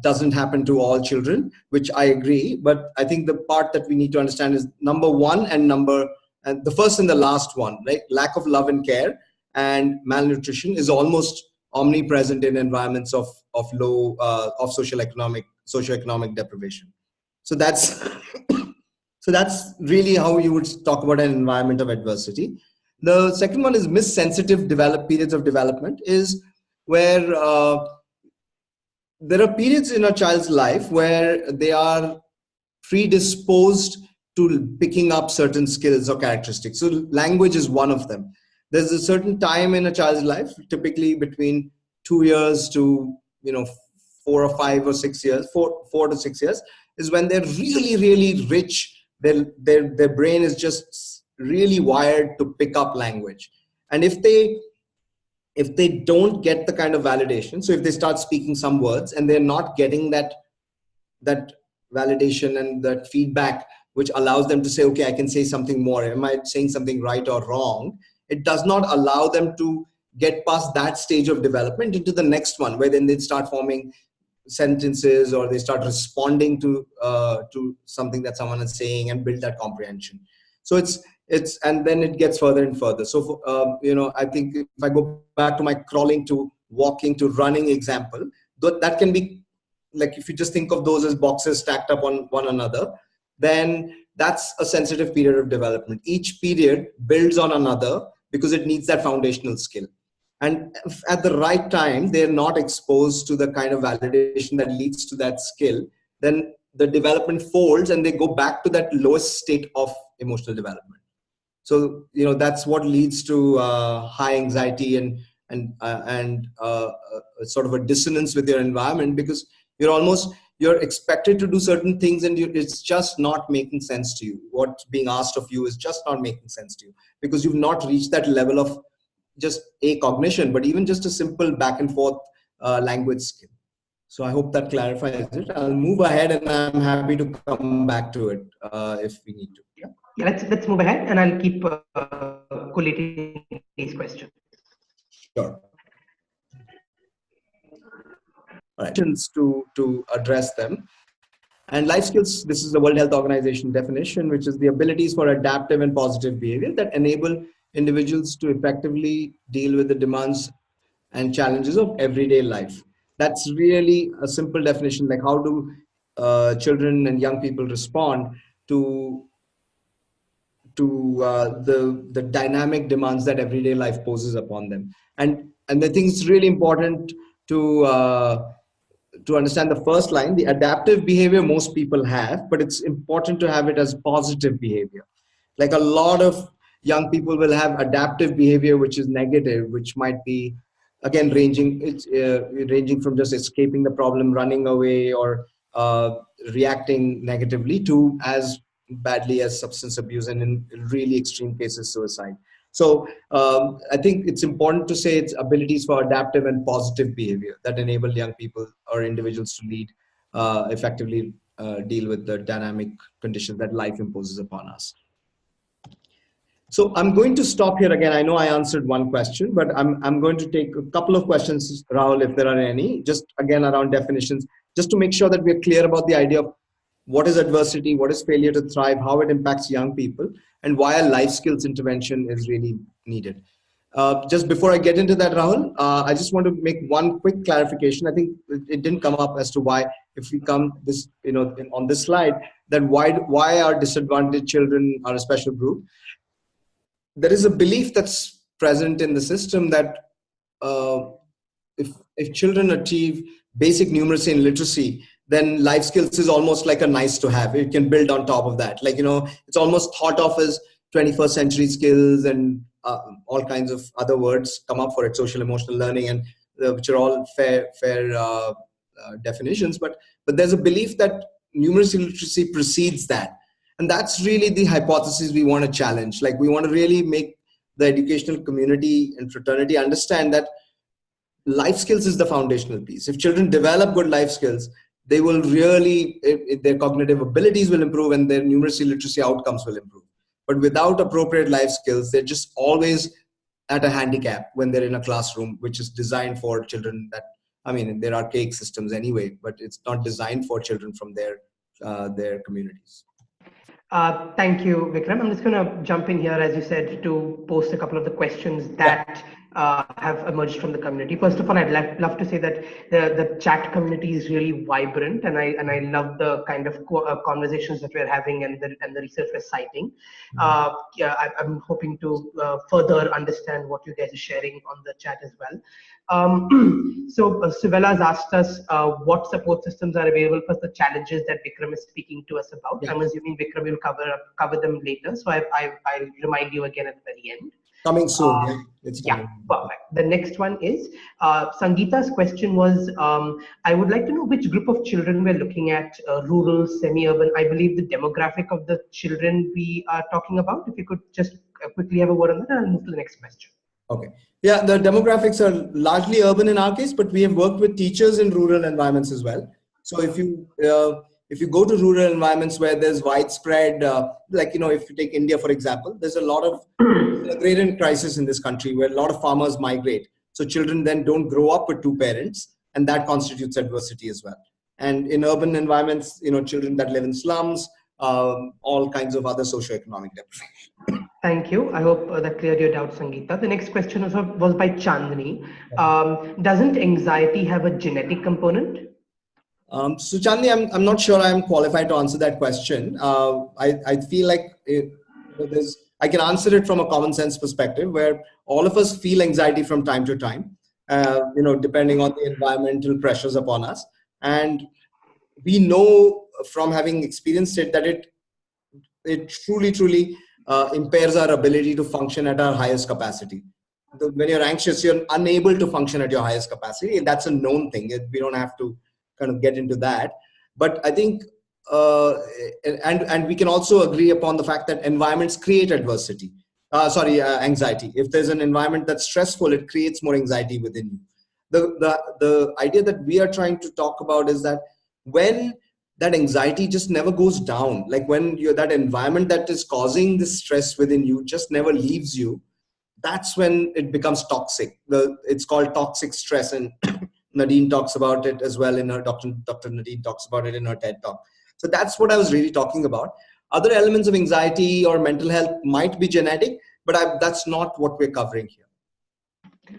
Speaker 2: doesn't happen to all children, which I agree. But I think the part that we need to understand is number 1 and the first and the last one, right? Lack of love and care and malnutrition is almost omnipresent in environments of low of socioeconomic deprivation. So that's really how you would talk about an environment of adversity. The second one is missed sensitive periods of development, is where there are periods in a child's life where they are predisposed to picking up certain skills or characteristics. So language is one of them. There's a certain time in a child's life, typically between 2 years to 4 or 5 or 6 years, 4 to 6 years, is when they're really, really rich. Their brain is just really wired to pick up language. And if they don't get the kind of validation, so if they start speaking some words and they're not getting that validation and that feedback which allows them to say, okay, I can say something more, am I saying something right or wrong, it does not allow them to get past that stage of development into the next one, where then they start forming sentences or they start responding to something that someone is saying and build that comprehension. So it's and then it gets further and further. So I think if I go back to my crawling to walking to running example, that can be like, if you just think of those as boxes stacked up on one another, then that's a sensitive period of development. Each period builds on another because it needs that foundational skill. And if at the right time, they're not exposed to the kind of validation that leads to that skill, then the development folds and they go back to that lowest state of emotional development. So, that's what leads to high anxiety and sort of a dissonance with your environment, because you're expected to do certain things and it's just not making sense to you. What's being asked of you is just not making sense to you because you've not reached that level of just a cognition, but even just a simple back and forth language skill. So I hope that clarifies it. I'll move ahead and I'm happy to come back to it if we need to.
Speaker 1: Yeah, let's move ahead and I'll keep collating these questions.
Speaker 2: Sure. All right. To address them. And life skills, this is the World Health Organization definition, which is the abilities for adaptive and positive behavior that enable individuals to effectively deal with the demands and challenges of everyday life. That's really a simple definition, like how do children and young people respond to the dynamic demands that everyday life poses upon them. And I think it's really important to understand the first line. The adaptive behavior most people have, but it's important to have it as positive behavior. Like a lot of young people will have adaptive behavior which is negative, which might be again ranging from just escaping the problem, running away, or reacting negatively, to as badly as substance abuse, and in really extreme cases suicide. So I think it's important to say it's abilities for adaptive and positive behavior that enable young people or individuals to lead effectively deal with the dynamic conditions that life imposes upon us. So I'm going to stop here again. I know I answered one question, but I'm going to take a couple of questions, Rahul, if there are any, just again around definitions, just to make sure that we're clear about the idea of what is adversity, what is failure to thrive, how it impacts young people, and why a life skills intervention is really needed. Just before I get into that, Rahul, I just want to make one quick clarification. I think it didn't come up as to why, if we come this, on this slide, that why are disadvantaged children are a special group. There is a belief that's present in the system that if children achieve basic numeracy and literacy, then life skills is almost like a nice to have. It can build on top of that. Like, it's almost thought of as 21st century skills, and all kinds of other words come up for it, social emotional learning, and which are all fair definitions. But there's a belief that numeracy and literacy precedes that. And that's really the hypothesis we want to challenge. Like, we want to really make the educational community and fraternity understand that life skills is the foundational piece. If children develop good life skills, they will really, their cognitive abilities will improve and their numeracy literacy outcomes will improve. But without appropriate life skills, they're just always at a handicap when they're in a classroom, which is designed for children that, they're archaic systems anyway, but it's not designed for children from their communities.
Speaker 1: Thank you, Vikram. I'm just going to jump in here, as you said, to post a couple of the questions that have emerged from the community. First of all, I'd love to say that the chat community is really vibrant, and I love the kind of conversations that we're having and the research we're citing. Yeah, I'm hoping to further understand what you guys are sharing on the chat as well. So Suvella has asked us what support systems are available for the challenges that Vikram is speaking to us about.
Speaker 2: Yeah.
Speaker 1: I'm assuming Vikram will cover them later, so I'll remind you again at the very end.
Speaker 2: Coming soon. It's coming.
Speaker 1: Yeah, perfect. The next one is Sangeeta's question was, I would like to know which group of children we're looking at, rural, semi-urban. I believe the demographic of the children we are talking about. If you could just quickly have a word on that, and I'll move to the next question.
Speaker 2: Okay. Yeah, the demographics are largely urban in our case, but we have worked with teachers in rural environments as well. So if you go to rural environments where there's widespread, like, if you take India, for example, there's a lot of agrarian crisis in this country where a lot of farmers migrate. So children then don't grow up with two parents, and that constitutes adversity as well. And in urban environments, children that live in slums, all kinds of other socioeconomic deprivation.
Speaker 1: Thank you. I hope that cleared your doubts, Sangeeta. The next question was by Chandni. Doesn't anxiety have a genetic component?
Speaker 2: So Chandni, I'm not sure I'm qualified to answer that question. I feel like I can answer it from a common sense perspective, where all of us feel anxiety from time to time, depending on the environmental pressures upon us. And we know from having experienced it that it truly impairs our ability to function at our highest capacity. When you're anxious, you're unable to function at your highest capacity. That's a known thing. We don't have to kind of get into that. But I think, and we can also agree upon the fact that environments create anxiety. If there's an environment that's stressful, it creates more anxiety within you. The idea that we are trying to talk about is that when that anxiety just never goes down, like when that environment that is causing this stress within you just never leaves you, that's when it becomes toxic. It's called toxic stress, and Nadine talks about it as well in her Dr. Nadine talks about it in her TED talk. So that's what I was really talking about. Other elements of anxiety or mental health might be genetic, but that's not what we're covering here.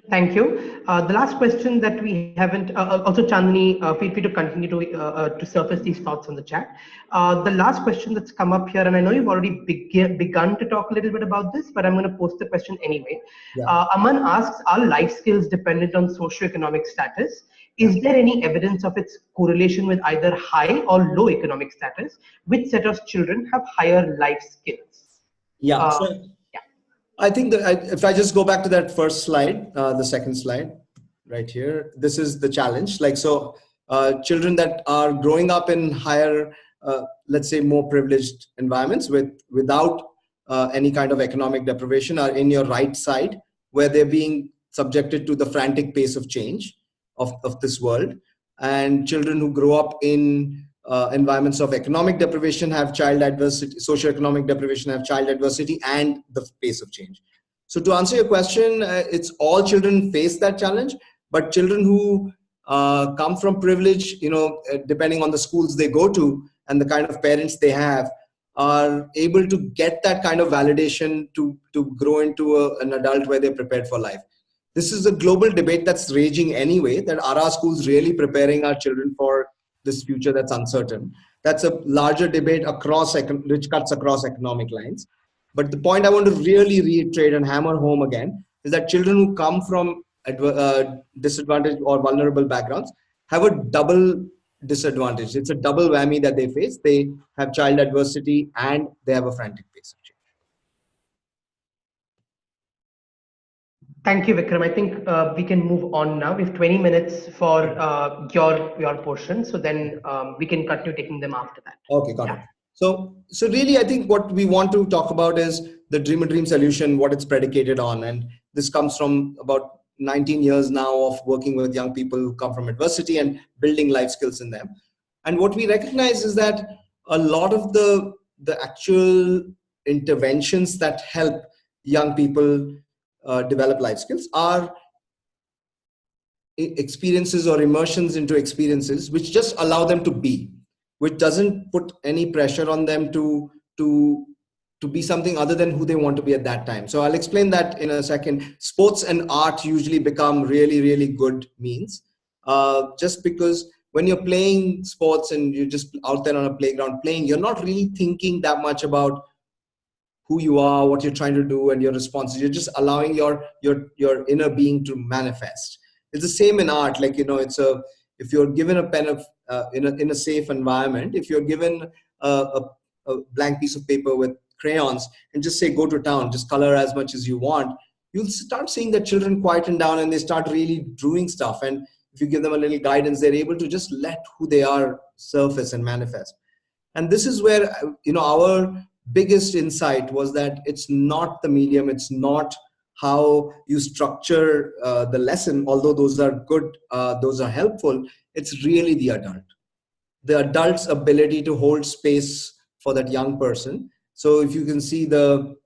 Speaker 1: Thank you. The last question that we haven't, also Chandni, feel free to continue to surface these thoughts on the chat. The last question that's come up here, and I know you've already begun to talk a little bit about this, but I'm going to post the question anyway. Yeah. Aman asks, are life skills dependent on socioeconomic status? Is there any evidence of its correlation with either high or low economic status? Which set of children have higher life skills?
Speaker 2: Yeah. I think that if I just go back to that first slide, the second slide right here, this is the challenge. Children that are growing up in higher, let's say more privileged environments without any kind of economic deprivation are in your right side, where they're being subjected to the frantic pace of change of this world. And children who grow up in environments of economic deprivation have child adversity, socioeconomic deprivation have child adversity and the pace of change. So to answer your question, it's all children face that challenge, but children who come from privilege, depending on the schools they go to and the kind of parents they have, are able to get that kind of validation to grow into an adult where they're prepared for life. This is a global debate that's raging anyway, that are our schools really preparing our children for this future that's uncertain? That's a larger debate which cuts across economic lines. But the point I want to really reiterate and hammer home again is that children who come from disadvantaged or vulnerable backgrounds have a double disadvantage. It's a double whammy that they face. They have child adversity and they have a frantic pace of change.
Speaker 1: Thank you, Vikram. I think we can move on now. We have 20 minutes for your portion, so then we can continue taking them after that.
Speaker 2: Okay, got it. So really, I think what we want to talk about is the DreamaDream solution, what it's predicated on, and this comes from about 19 years now of working with young people who come from adversity and building life skills in them. And what we recognize is that a lot of the actual interventions that help young people develop life skills are experiences or immersions into experiences which just allow them to be, which doesn't put any pressure on them to to be something other than who they want to be at that time. So I'll explain that in a second. Sports and art usually become really, really good means, just because when you're playing sports and you're just out there on a playground playing, you're not really thinking that much about who you are, what you're trying to do, and your responses. You're just allowing your inner being to manifest. It's the same in art. Like, if you're given a pen of in a safe environment, if you're given a blank piece of paper with crayons and just say go to town, just color as much as you want, you'll start seeing that children quieten down and they start really doing stuff. And if you give them a little guidance, they're able to just let who they are surface and manifest. And this is where our biggest insight was that it's not the medium, it's not how you structure the lesson, although those are good, those are helpful. It's really the adult's ability to hold space for that young person. So if you can see the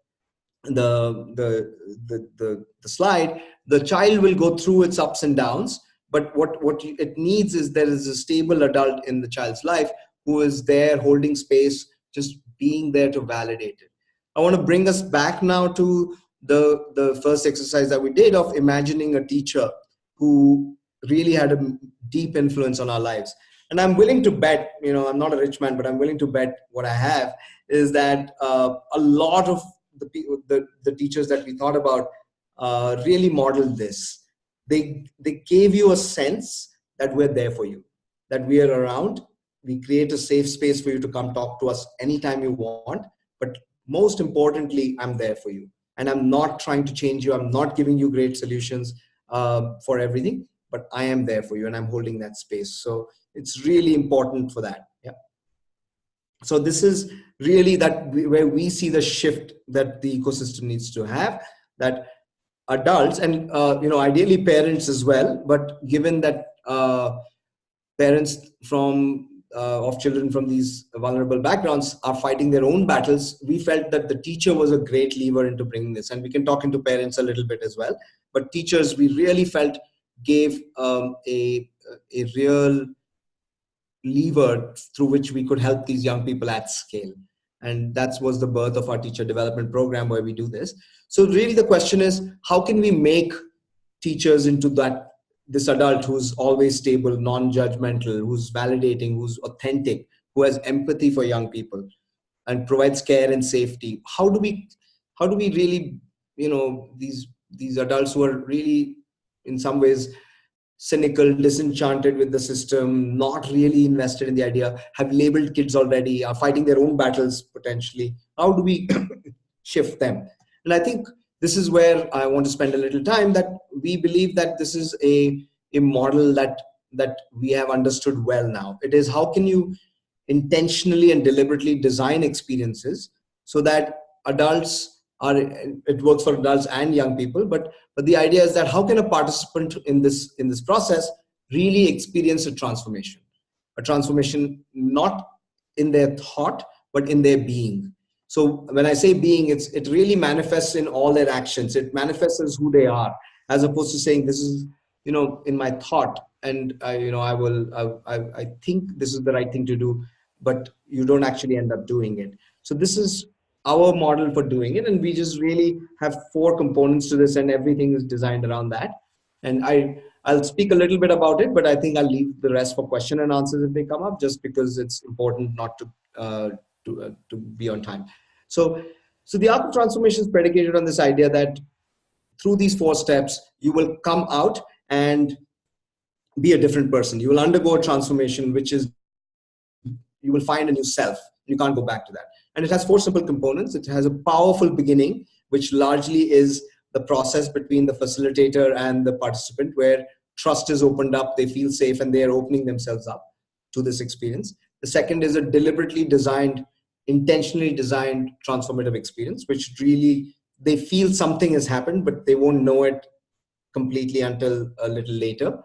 Speaker 2: slide, the child will go through its ups and downs, but what it needs is there is a stable adult in the child's life who is there holding space, just being there to validate it. I want to bring us back now to the first exercise that we did of imagining a teacher who really had a deep influence on our lives. And I'm willing to bet, I'm not a rich man, but I'm willing to bet what I have is that a lot of the teachers that we thought about really modeled this. They gave you a sense that we're there for you, that we are around. We create a safe space for you to come talk to us anytime you want. But most importantly, I'm there for you. And I'm not trying to change you. I'm not giving you great solutions for everything, but I am there for you and I'm holding that space. So it's really important for that. Yeah. So this is really where we see the shift that the ecosystem needs to have, that adults and ideally parents as well, but given that parents of children from these vulnerable backgrounds are fighting their own battles, we felt that the teacher was a great lever into bringing this. And we can talk into parents a little bit as well, but teachers we really felt gave a real lever through which we could help these young people at scale. And that was the birth of our teacher development program where we do this. So really the question is, how can we make teachers into this adult who's always stable, non-judgmental, who's validating, who's authentic, who has empathy for young people and provides care and safety? How do we really, these adults who are really in some ways cynical, disenchanted with the system, not really invested in the idea, have labeled kids already, are fighting their own battles potentially. How do we shift them? And I think this is where I want to spend a little time, that we believe that this is a model that we have understood well now. It is, how can you intentionally and deliberately design experiences so that it works for adults and young people, but the idea is that how can a participant in this process really experience a transformation not in their thought, but in their being. So when I say being, it really manifests in all their actions. It manifests as who they are, as opposed to saying this is, in my thought, and I think this is the right thing to do, but you don't actually end up doing it. So this is our model for doing it, and we just really have 4 components to this, and everything is designed around that. And I'll speak a little bit about it, but I think I'll leave the rest for question and answers if they come up, just because it's important not to be on time. So the arc of transformation is predicated on this idea that through these 4 steps, you will come out and be a different person. You will undergo a transformation, which is you will find a new self. You can't go back to that. And it has 4 simple components. It has a powerful beginning, which largely is the process between the facilitator and the participant, where trust is opened up, they feel safe, and they are opening themselves up to this experience. The second is a deliberately designed, intentionally designed transformative experience, which really, they feel something has happened, but they won't know it completely until a little later.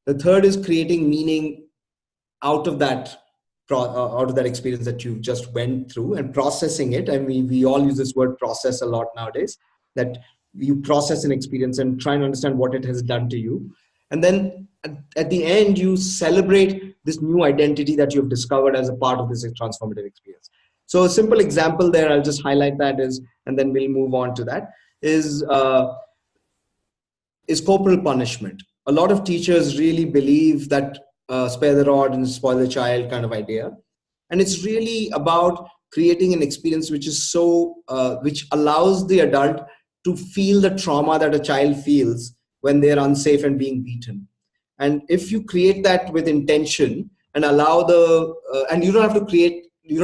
Speaker 2: The third is creating meaning out of that experience that you just went through, and processing it. And we all use this word process a lot nowadays, that you process an experience and try and understand what it has done to you. And then at the end, you celebrate this new identity that you've discovered as a part of this transformative experience. So a simple example there, I'll just highlight that and then we'll move on to that, is corporal punishment. A lot of teachers really believe that spare the rod and spoil the child kind of idea. And it's really about creating an experience which is which allows the adult to feel the trauma that a child feels when they're unsafe and being beaten. And if you create that with intention and allow and you don't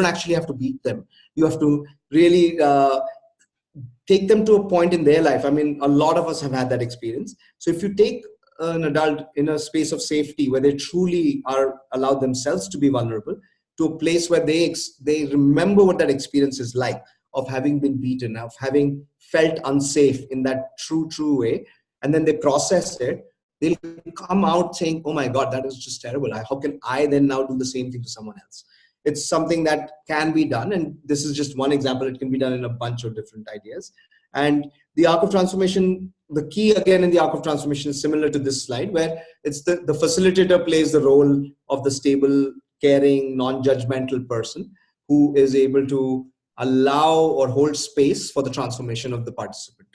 Speaker 2: actually have to beat them. You have to really take them to a point in their life. I mean, a lot of us have had that experience. So if you take an adult in a space of safety where they truly are allowed themselves to be vulnerable, to a place where they remember what that experience is like, of having been beaten, of having felt unsafe in that true way, and then they process it, they'll come out saying, oh my God, that is just terrible. How can I then now do the same thing to someone else? It's something that can be done. And this is just one example. It can be done in a bunch of different ideas. And the arc of transformation, the key again in the arc of transformation is similar to this slide, where it's the facilitator plays the role of the stable, caring, non-judgmental person who is able to allow or hold space for the transformation of the participant.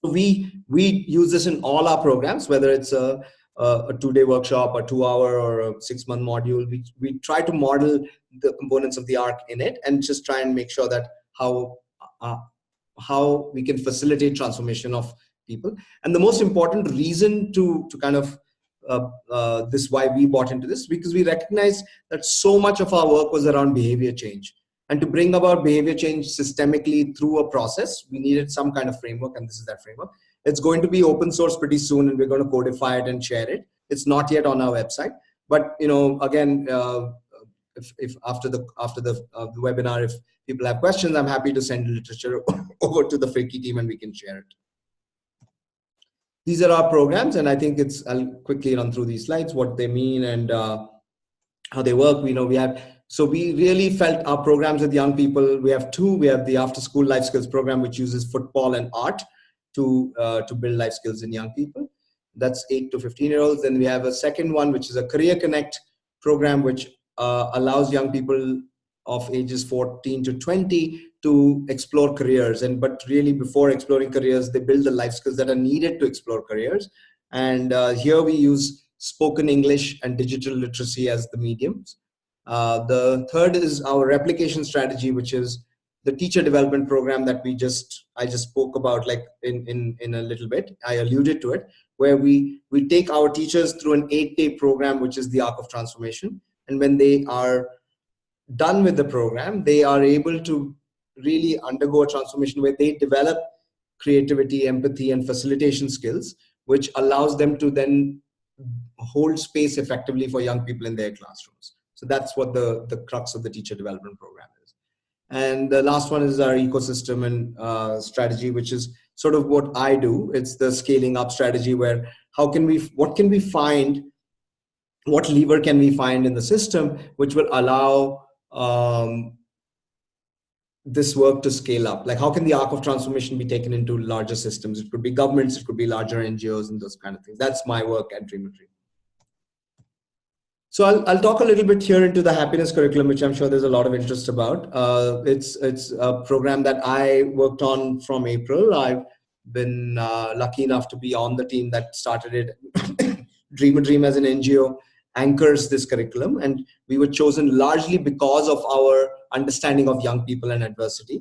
Speaker 2: We use this in all our programs, whether it's a 2-day workshop, a 2-hour or a 6-month module. We try to model the components of the arc in it and just try and make sure that how we can facilitate transformation of people. And the most important reason to kind of why we bought into this, because we recognize that so much of our work was around behavior change. And to bring about behavior change systemically through a process, we needed some kind of framework, and this is that framework. It's going to be open source pretty soon, and we're going to codify it and share it. It's not yet on our website, but again, if after the webinar, if people have questions, I'm happy to send literature over to the Firki team and we can share it. These are our programs, and I think I'll quickly run through these slides, what they mean and how they work. So we really felt our programs with young people. We have two. We have the after school life skills program, which uses football and art to build life skills in young people. That's 8 to 15-year-olds. Then we have a second one, which is a Career Connect program, which allows young people of ages 14 to 20 to explore careers. But really before exploring careers, they build the life skills that are needed to explore careers. And here we use spoken English and digital literacy as the mediums. The third is our replication strategy, which is the teacher development program that I just spoke about, like in a little bit. I alluded to it, where we take our teachers through an 8-day program, which is the arc of transformation. And when they are done with the program, they are able to really undergo a transformation where they develop creativity, empathy, and facilitation skills, which allows them to then hold space effectively for young people in their classrooms. So that's what the crux of the teacher development program is. And the last one is our ecosystem and strategy, which is sort of what I do. It's the scaling up strategy, where what lever can we find in the system which will allow this work to scale up? Like, how can the arc of transformation be taken into larger systems? It could be governments, it could be larger NGOs and those kind of things. That's my work at DreamaDream. So I'll talk a little bit here into the happiness curriculum, which I'm sure there's a lot of interest about. It's a program that I worked on from April. I've been lucky enough to be on the team that started it. DreamaDream as an NGO anchors this curriculum, and we were chosen largely because of our understanding of young people and adversity.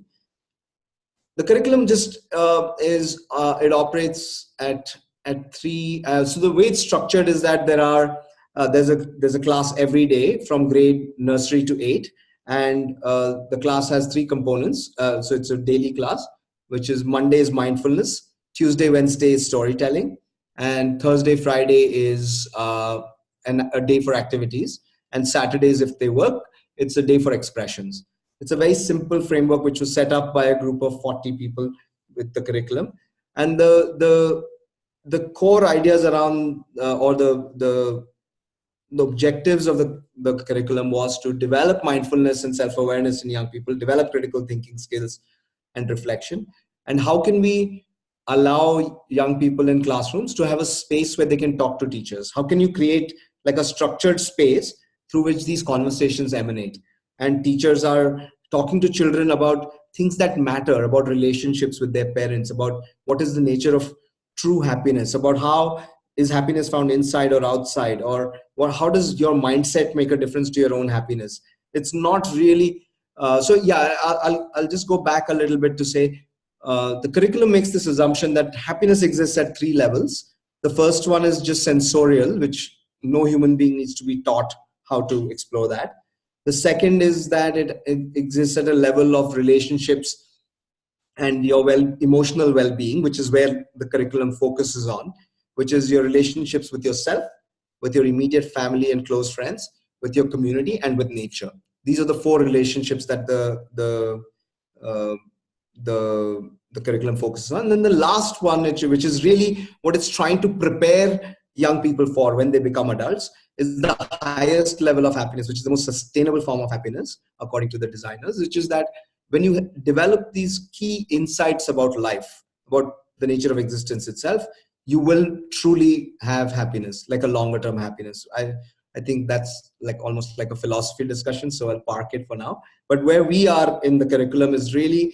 Speaker 2: The curriculum just it operates at 3. So the way it's structured is that there's a class every day from grade nursery to 8, and the class has 3 components. So it's a daily class, which is Monday is mindfulness, Tuesday, Wednesday is storytelling, and Thursday, Friday is a day for activities, and Saturdays, if they work, it's a day for expressions. It's a very simple framework which was set up by a group of 40 people with the curriculum, and the core ideas around or the objectives of the curriculum was to develop mindfulness and self-awareness in young people, develop critical thinking skills and reflection. And how can we allow young people in classrooms to have a space where they can talk to teachers? How can you create like a structured space through which these conversations emanate? And teachers are talking to children about things that matter, about relationships with their parents, about what is the nature of true happiness, about how is happiness found inside or outside, or how does your mindset make a difference to your own happiness. It's not really so yeah, I'll just go back a little bit to say the curriculum makes this assumption that happiness exists at 3 levels. The first one is just sensorial, which no human being needs to be taught how to explore that. The second is that it exists at a level of relationships and your emotional well-being, which is where the curriculum focuses on, which is your relationships with yourself, with your immediate family and close friends, with your community, and with nature. These are the 4 relationships that the curriculum focuses on. And then the last one, which is really what it's trying to prepare young people for when they become adults, is the highest level of happiness, which is the most sustainable form of happiness, according to the designers, which is that when you develop these key insights about life, about the nature of existence itself, you will truly have happiness, like a longer term happiness. I think that's like almost like a philosophy discussion, so I'll park it for now. But where we are in the curriculum is really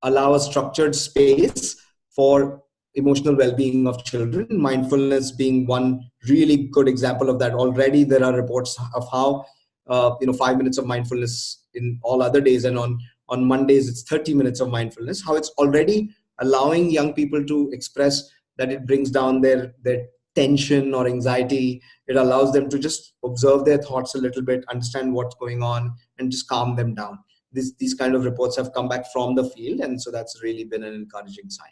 Speaker 2: allow a structured space for emotional well-being of children, mindfulness being one really good example of that. Already there are reports of how 5 minutes of mindfulness in all other days, and on Mondays it's 30 minutes of mindfulness, how it's already allowing young people to express that it brings down their tension or anxiety. It allows them to just observe their thoughts a little bit, understand what's going on, and just calm them down. These kind of reports have come back from the field, and so that's really been an encouraging sign.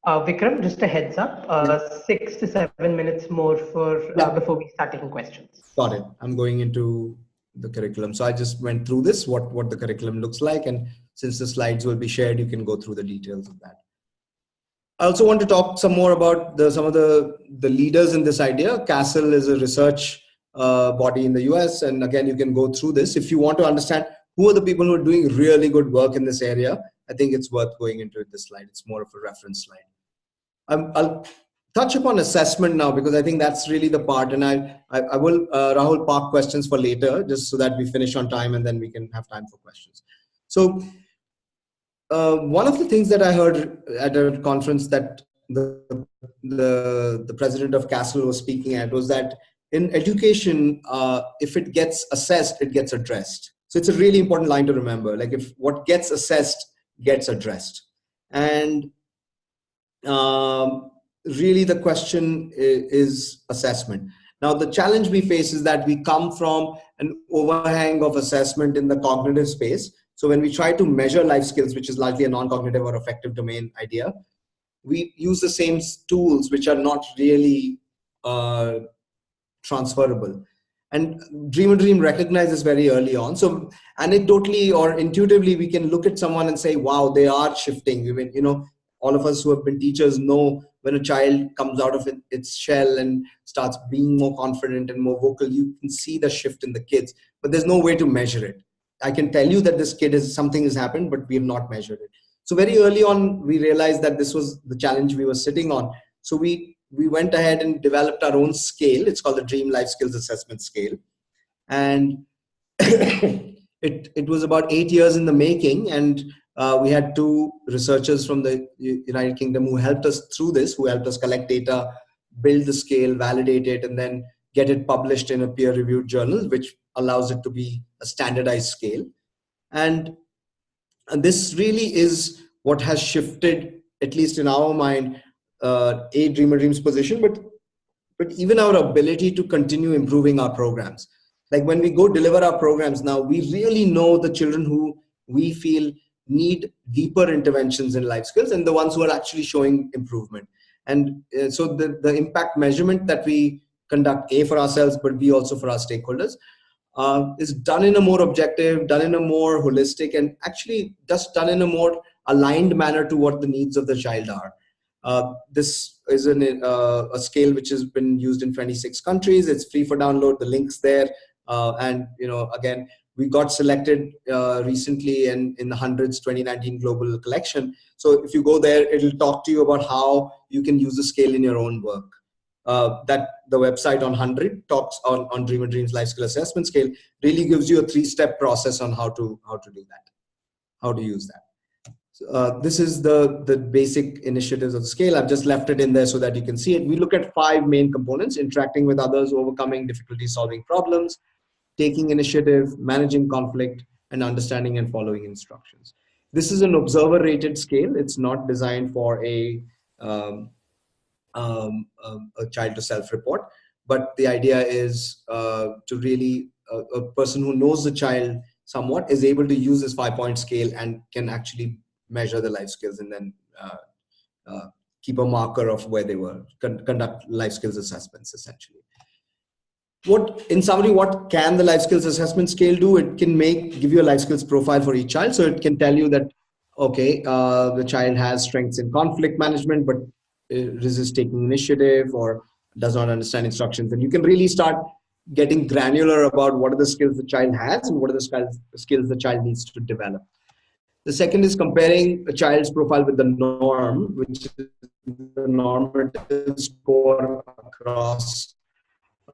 Speaker 1: Vikram, just a heads up, 6 to 7 minutes more before we start taking questions.
Speaker 2: Got it. I'm going into the curriculum. So I just went through this, what the curriculum looks like, and since the slides will be shared, you can go through the details of that. I also want to talk some more about some of the leaders in this idea. CASEL is a research body in the US, and again, you can go through this. If you want to understand who are the people who are doing really good work in this area, I think it's worth going into this slide. It's more of a reference slide. I'll touch upon assessment now, because I think that's really the part, and I will, Rahul, park questions for later, just so that we finish on time and then we can have time for questions. So one of the things that I heard at a conference that the president of CASEL was speaking at was that in education, if it gets assessed, it gets addressed. So it's a really important line to remember. Like, if what gets assessed gets addressed. And really the question is assessment. Now, the challenge we face is that we come from an overhang of assessment in the cognitive space. So when we try to measure life skills, which is largely a non-cognitive or affective domain idea, we use the same tools which are not really transferable. And DreamaDream recognizes very early on. So anecdotally or intuitively, we can look at someone and say, wow, they are shifting. Even, all of us who have been teachers know when a child comes out of its shell and starts being more confident and more vocal, you can see the shift in the kids, but there's no way to measure it. I can tell you that this kid something has happened, but we have not measured it. So very early on, we realized that this was the challenge we were sitting on. So we went ahead and developed our own scale. It's called the Dream Life Skills Assessment Scale. And it was about 8 years in the making. And we had 2 researchers from the United Kingdom who helped us through this, who helped us collect data, build the scale, validate it, and then get it published in a peer-reviewed journal, which allows it to be a standardized scale. And this really is what has shifted, at least in our mind, DreamaDream's position, but even our ability to continue improving our programs. Like, when we go deliver our programs now, we really know the children who we feel need deeper interventions in life skills and the ones who are actually showing improvement. And so the impact measurement that we conduct, A, for ourselves, but B, also for our stakeholders, is done in a more objective, done in a more holistic, and actually just done in a more aligned manner to what the needs of the child are. This is a scale which has been used in 26 countries. It's free for download, the link's there. And, again, we got selected recently in the 100s 2019 global collection. So if you go there, it'll talk to you about how you can use the scale in your own work. that the website on 100 talks on DreamaDream's life skill assessment scale really gives you a 3-step process on how to do that, how to use that. This is the basic initiatives of the scale. I've just left it in there so that you can see it. We look at 5 main components: interacting with others, overcoming difficulty, solving problems, taking initiative, managing conflict, and understanding and following instructions. This is an observer rated scale. It's not designed for a child to self-report, but the idea is to really a person who knows the child somewhat is able to use this 5-point scale and can actually measure the life skills and then keep a marker of where they were, conduct life skills assessments essentially. In summary, what can the life skills assessment scale do? It can give you a life skills profile for each child. So it can tell you that, okay, the child has strengths in conflict management, but resists taking initiative or does not understand instructions. And you can really start getting granular about what are the skills the child has and what are the skills the child needs to develop. The second is comparing a child's profile with the norm, which is the normative score across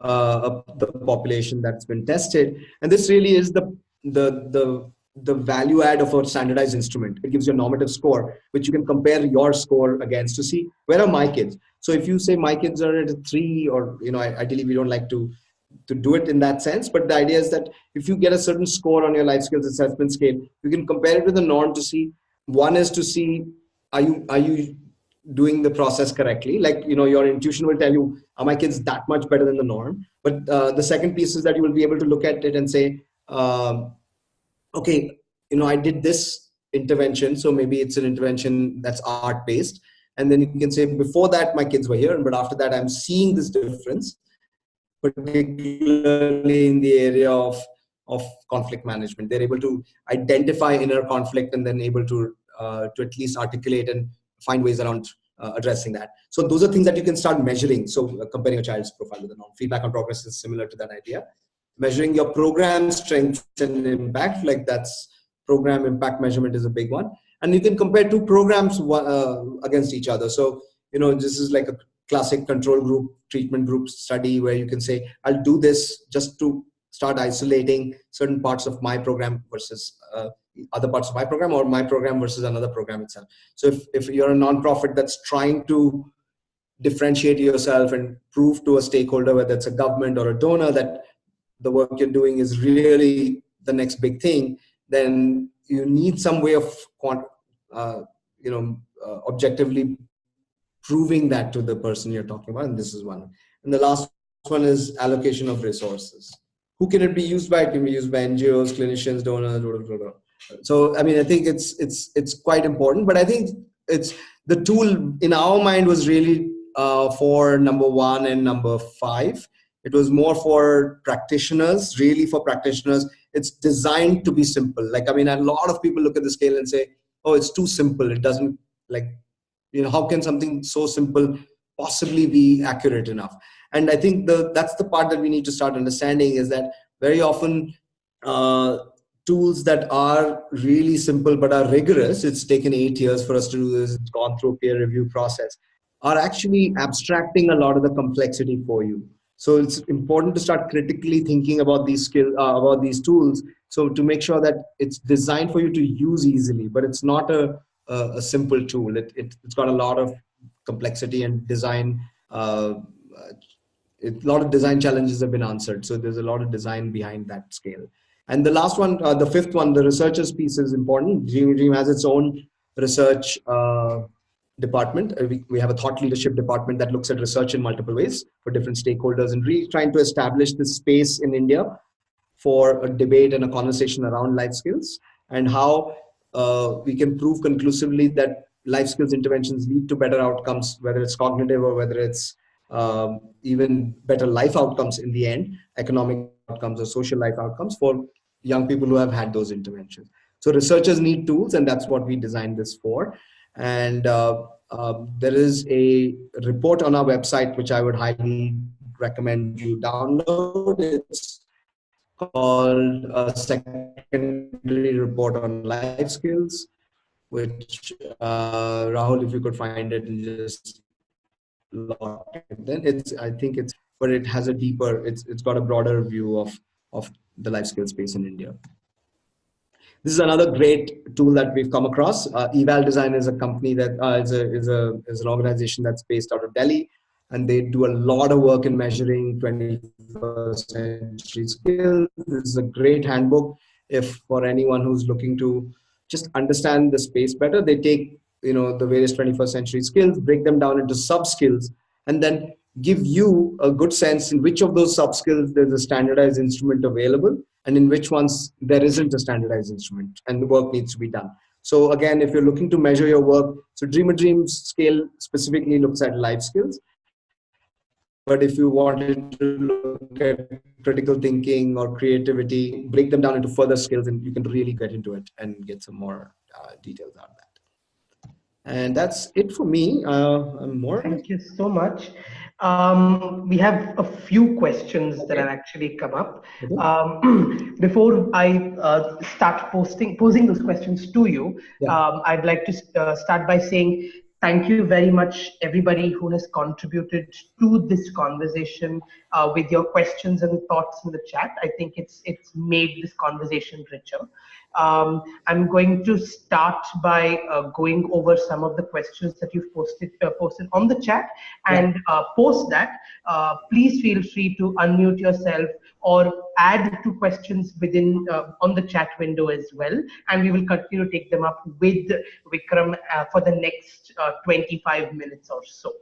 Speaker 2: the population that's been tested. And this really is the value add of a standardized instrument. It gives you a normative score, which you can compare your score against to see where are my kids. So if you say my kids are at a 3, or ideally we don't like to do it in that sense, but the idea is that if you get a certain score on your life skills assessment scale, you can compare it with the norm to see. One is to see, are you doing the process correctly? Like, your intuition will tell you, are my kids that much better than the norm? But the second piece is that you will be able to look at it and say, okay, I did this intervention, so maybe it's an intervention that's art based, and then you can say, before that my kids were here, but after that I'm seeing this difference, particularly in the area of conflict management. They're able to identify inner conflict and then able to at least articulate and find ways around addressing that. So those are things that you can start measuring. So comparing a child's profile with the norm. Feedback on progress is similar to that idea. Measuring your program strength and impact, like that's program impact measurement is a big one. And you can compare 2 programs against each other. So, this is like a classic control group, treatment group study where you can say, I'll do this just to start isolating certain parts of my program versus other parts of my program, or my program versus another program itself. So if you're a nonprofit that's trying to differentiate yourself and prove to a stakeholder, whether it's a government or a donor, that the work you're doing is really the next big thing, then you need some way of objectively proving that to the person you're talking about. And this is one. And the last one is allocation of resources. Who can it be used by? It can be used by NGOs, clinicians, donors, blah, blah, blah. So, I mean, I think it's quite important, but I think it's the tool in our mind was really for number 1 and number 5. It was more for practitioners, really for practitioners. It's designed to be simple. Like, I mean, a lot of people look at the scale and say, oh, it's too simple. It doesn't, like, how can something so simple possibly be accurate enough? And I think that's the part that we need to start understanding, is that very often tools that are really simple but are rigorous, it's taken 8 years for us to do this, it's gone through a peer review process, are actually abstracting a lot of the complexity for you. So it's important to start critically thinking about these about these tools, so to make sure that it's designed for you to use easily, but it's not a simple tool. It's got a lot of complexity and design. A lot of design challenges have been answered. So there's a lot of design behind that scale. And the last one, the 5th one, the researchers piece is important. DreamaDream has its own research department. We have a thought leadership department that looks at research in multiple ways for different stakeholders, and really trying to establish this space in India for a debate and a conversation around life skills, and how we can prove conclusively that life skills interventions lead to better outcomes, whether it's cognitive or whether it's even better life outcomes in the end, economic outcomes or social life outcomes for young people who have had those interventions. So researchers need tools, and that's what we designed this for. And there is a report on our website, which I would highly recommend you download. It's called a secondary report on life skills, which Rahul, if you could find it and just lot. Then but it has a deeper, it's got a broader view of the life skill space in India. This is another great tool that we've come across. Eval Design is a company that is an organization that's based out of Delhi, and they do a lot of work in measuring 21st century skills. This is a great handbook if for anyone who's looking to just understand the space better. They take the various 21st century skills, break them down into sub skills, and then give you a good sense in which of those sub skills there's a standardized instrument available, and in which ones there isn't a standardized instrument and the work needs to be done. So again, if you're looking to measure your work, so DreamaDream's scale specifically looks at life skills. But if you wanted to look at critical thinking or creativity, break them down into further skills, and you can really get into it and get some more details out of that. And that's it for me.
Speaker 1: Thank you so much. We have a few questions that have actually come up. Before I start posing those questions to you, I'd like to start by saying thank you very much, everybody who has contributed to this conversation with your questions and thoughts in the chat. I think it's made this conversation richer. I'm going to start by going over some of the questions that you've posted on the chat, and post that, please feel free to unmute yourself or add two questions within on the chat window as well, and we will continue to take them up with Vikram for the next 25 minutes or so.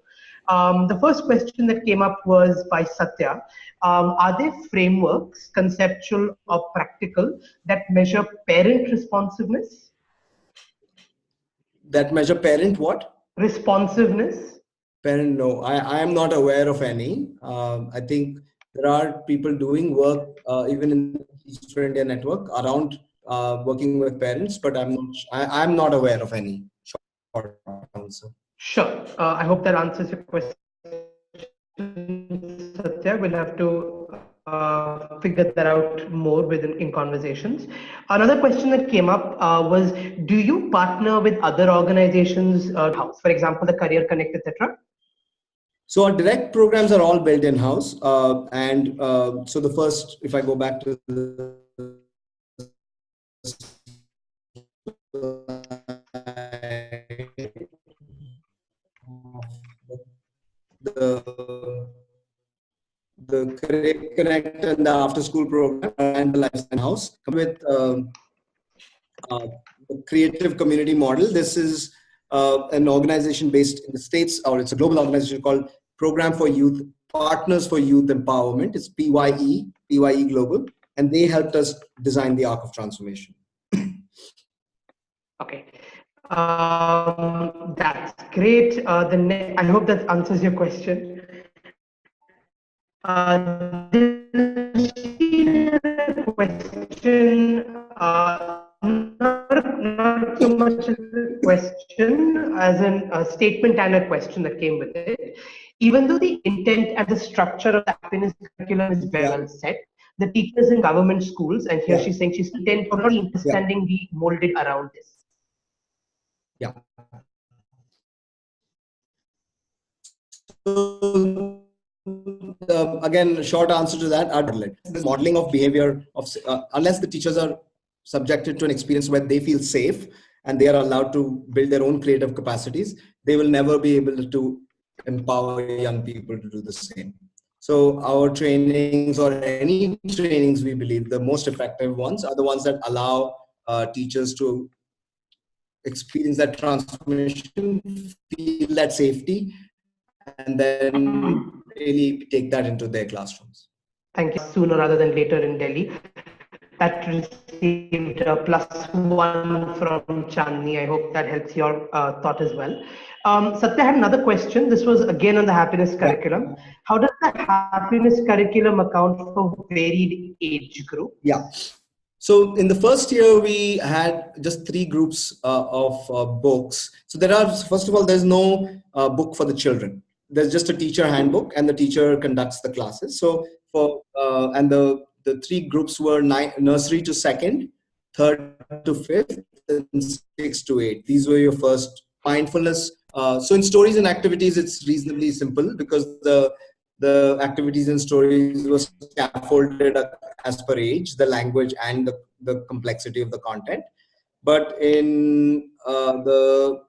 Speaker 1: The first question that came up was by Satya. Are there frameworks, conceptual or practical, that measure parent responsiveness?
Speaker 2: That measure parent what?
Speaker 1: Responsiveness.
Speaker 2: Parent, no. I am not aware of any. I think there are people doing work even in the East India network around working with parents, but I'm not aware of any. Short answer.
Speaker 1: Sure. I hope that answers your question, Satya. We'll have to figure that out more in conversations. Another question that came up was, do you partner with other organizations, for example, the Career Connect, etc.?
Speaker 2: So our direct programs are all built in-house. So the first, if I go back to the Career Connect and the after school program and the lifestyle house with the creative community model. This is an organization based in the States, or it's a global organization called Program for Youth, Partners for Youth Empowerment. It's PYE Global, and they helped us design the arc of transformation.
Speaker 1: Okay. That's great. I hope that answers your question. Question, not so much a question as a statement and a question that came with it. Even though the intent and the structure of the happiness curriculum is very well set, the teachers in government schools, and here she's saying she's intent or not understanding be molded around this.
Speaker 2: Yeah. Again, short answer to that, the modeling of behavior of unless the teachers are subjected to an experience where they feel safe and they are allowed to build their own creative capacities, they will never be able to empower young people to do the same. So our trainings, or any trainings, we believe the most effective ones are the ones that allow teachers to experience that transformation, feel that safety, and then really take that into their classrooms.
Speaker 1: Thank you. Sooner rather than later in Delhi. That received a +1 from Chandni. I hope that helps your thought as well. Satya had another question. This was again on the happiness curriculum. How does the happiness curriculum account for varied age group?
Speaker 2: Yeah. So in the first year, we had just 3 groups of books. So there are, first of all, there's no book for the children. There's just a teacher handbook, and the teacher conducts the classes. So and the 3 groups were nursery to 2nd, 3rd to 5th, and 6th to 8th. These were your first mindfulness So in stories and activities, it's reasonably simple because the activities and stories were scaffolded as per age, the language, and the complexity of the content. But in the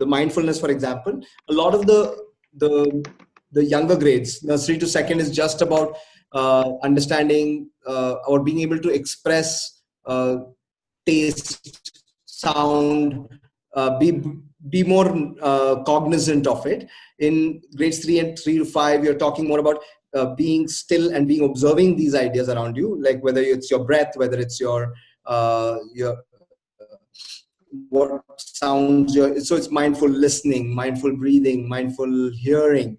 Speaker 2: mindfulness, for example, a lot of the younger grades, nursery to second, is just about understanding or being able to express taste, sound, be more cognizant of it. In grades 3 and 3 to 5, you're talking more about being still and being observing these ideas around you, like whether it's your breath, whether it's your what sounds so it's mindful listening, mindful breathing, mindful hearing,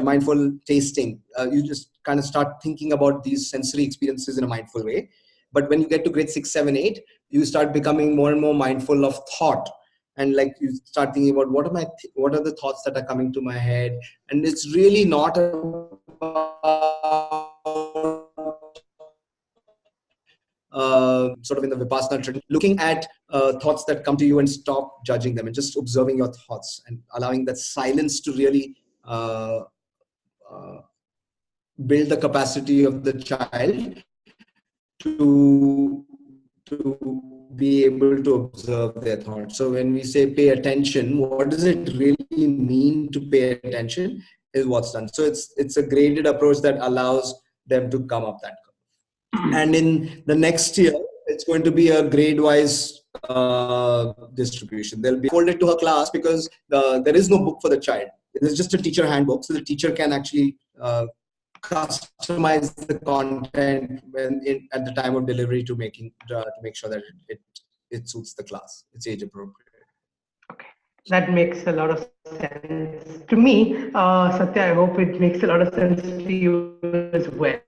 Speaker 2: mindful tasting. You just kind of start thinking about these sensory experiences in a mindful way. But when you get to grade 6, 7, 8, you start becoming more and more mindful of thought, and like you start thinking about what are the thoughts that are coming to my head. And it's really not sort of in the Vipassana tradition, looking at thoughts that come to you and stop judging them and just observing your thoughts and allowing that silence to really build the capacity of the child to be able to observe their thoughts. So when we say pay attention, what does it really mean to pay attention is what's done. So it's a graded approach that allows them to come up that curve. And in the next year, it's going to be a grade-wise distribution. They'll be folded to her class because there is no book for the child. There's just a teacher handbook, so the teacher can actually customize the content at the time of delivery to make sure that it suits the class. It's age appropriate.
Speaker 1: Okay, that makes a lot of sense to me. Satya, I hope it makes a lot of sense to you as well.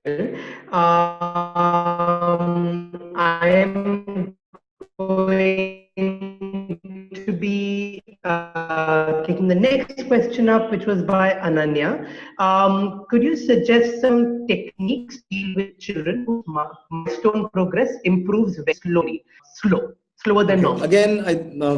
Speaker 1: I am going to be taking the next question up, which was by Ananya. Could you suggest some techniques to deal with children whose milestone progress improves very slowly, slower than normal?
Speaker 2: Again,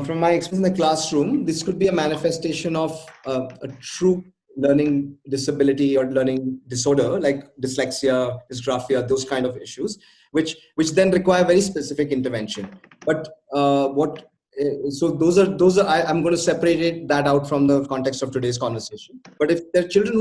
Speaker 2: from my experience in the classroom, this could be a manifestation of a true learning disability or learning disorder like dyslexia, dysgraphia, those kind of issues, which then require very specific intervention. But so those are I'm going to separate that out from the context of today's conversation. But if there are children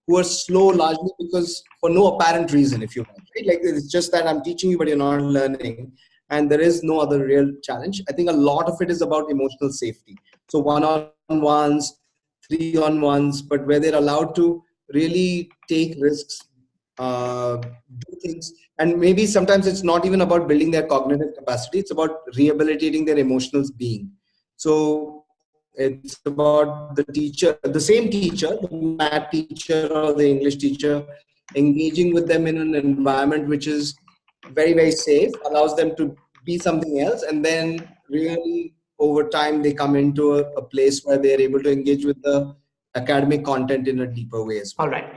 Speaker 2: who are slow largely because for no apparent reason, if you want, right? Like it's just that I'm teaching you but you're not learning, and there is no other real challenge. I think a lot of it is about emotional safety. So one-on-ones, three-on-ones, but where they're allowed to really take risks, do things. And maybe sometimes it's not even about building their cognitive capacity. It's about rehabilitating their emotional being. So it's about the same teacher, the math teacher or the English teacher, engaging with them in an environment which is very, very safe, allows them to be something else. And then really over time, they come into a place where they're able to engage with the academic content in a deeper way as well.
Speaker 1: All right.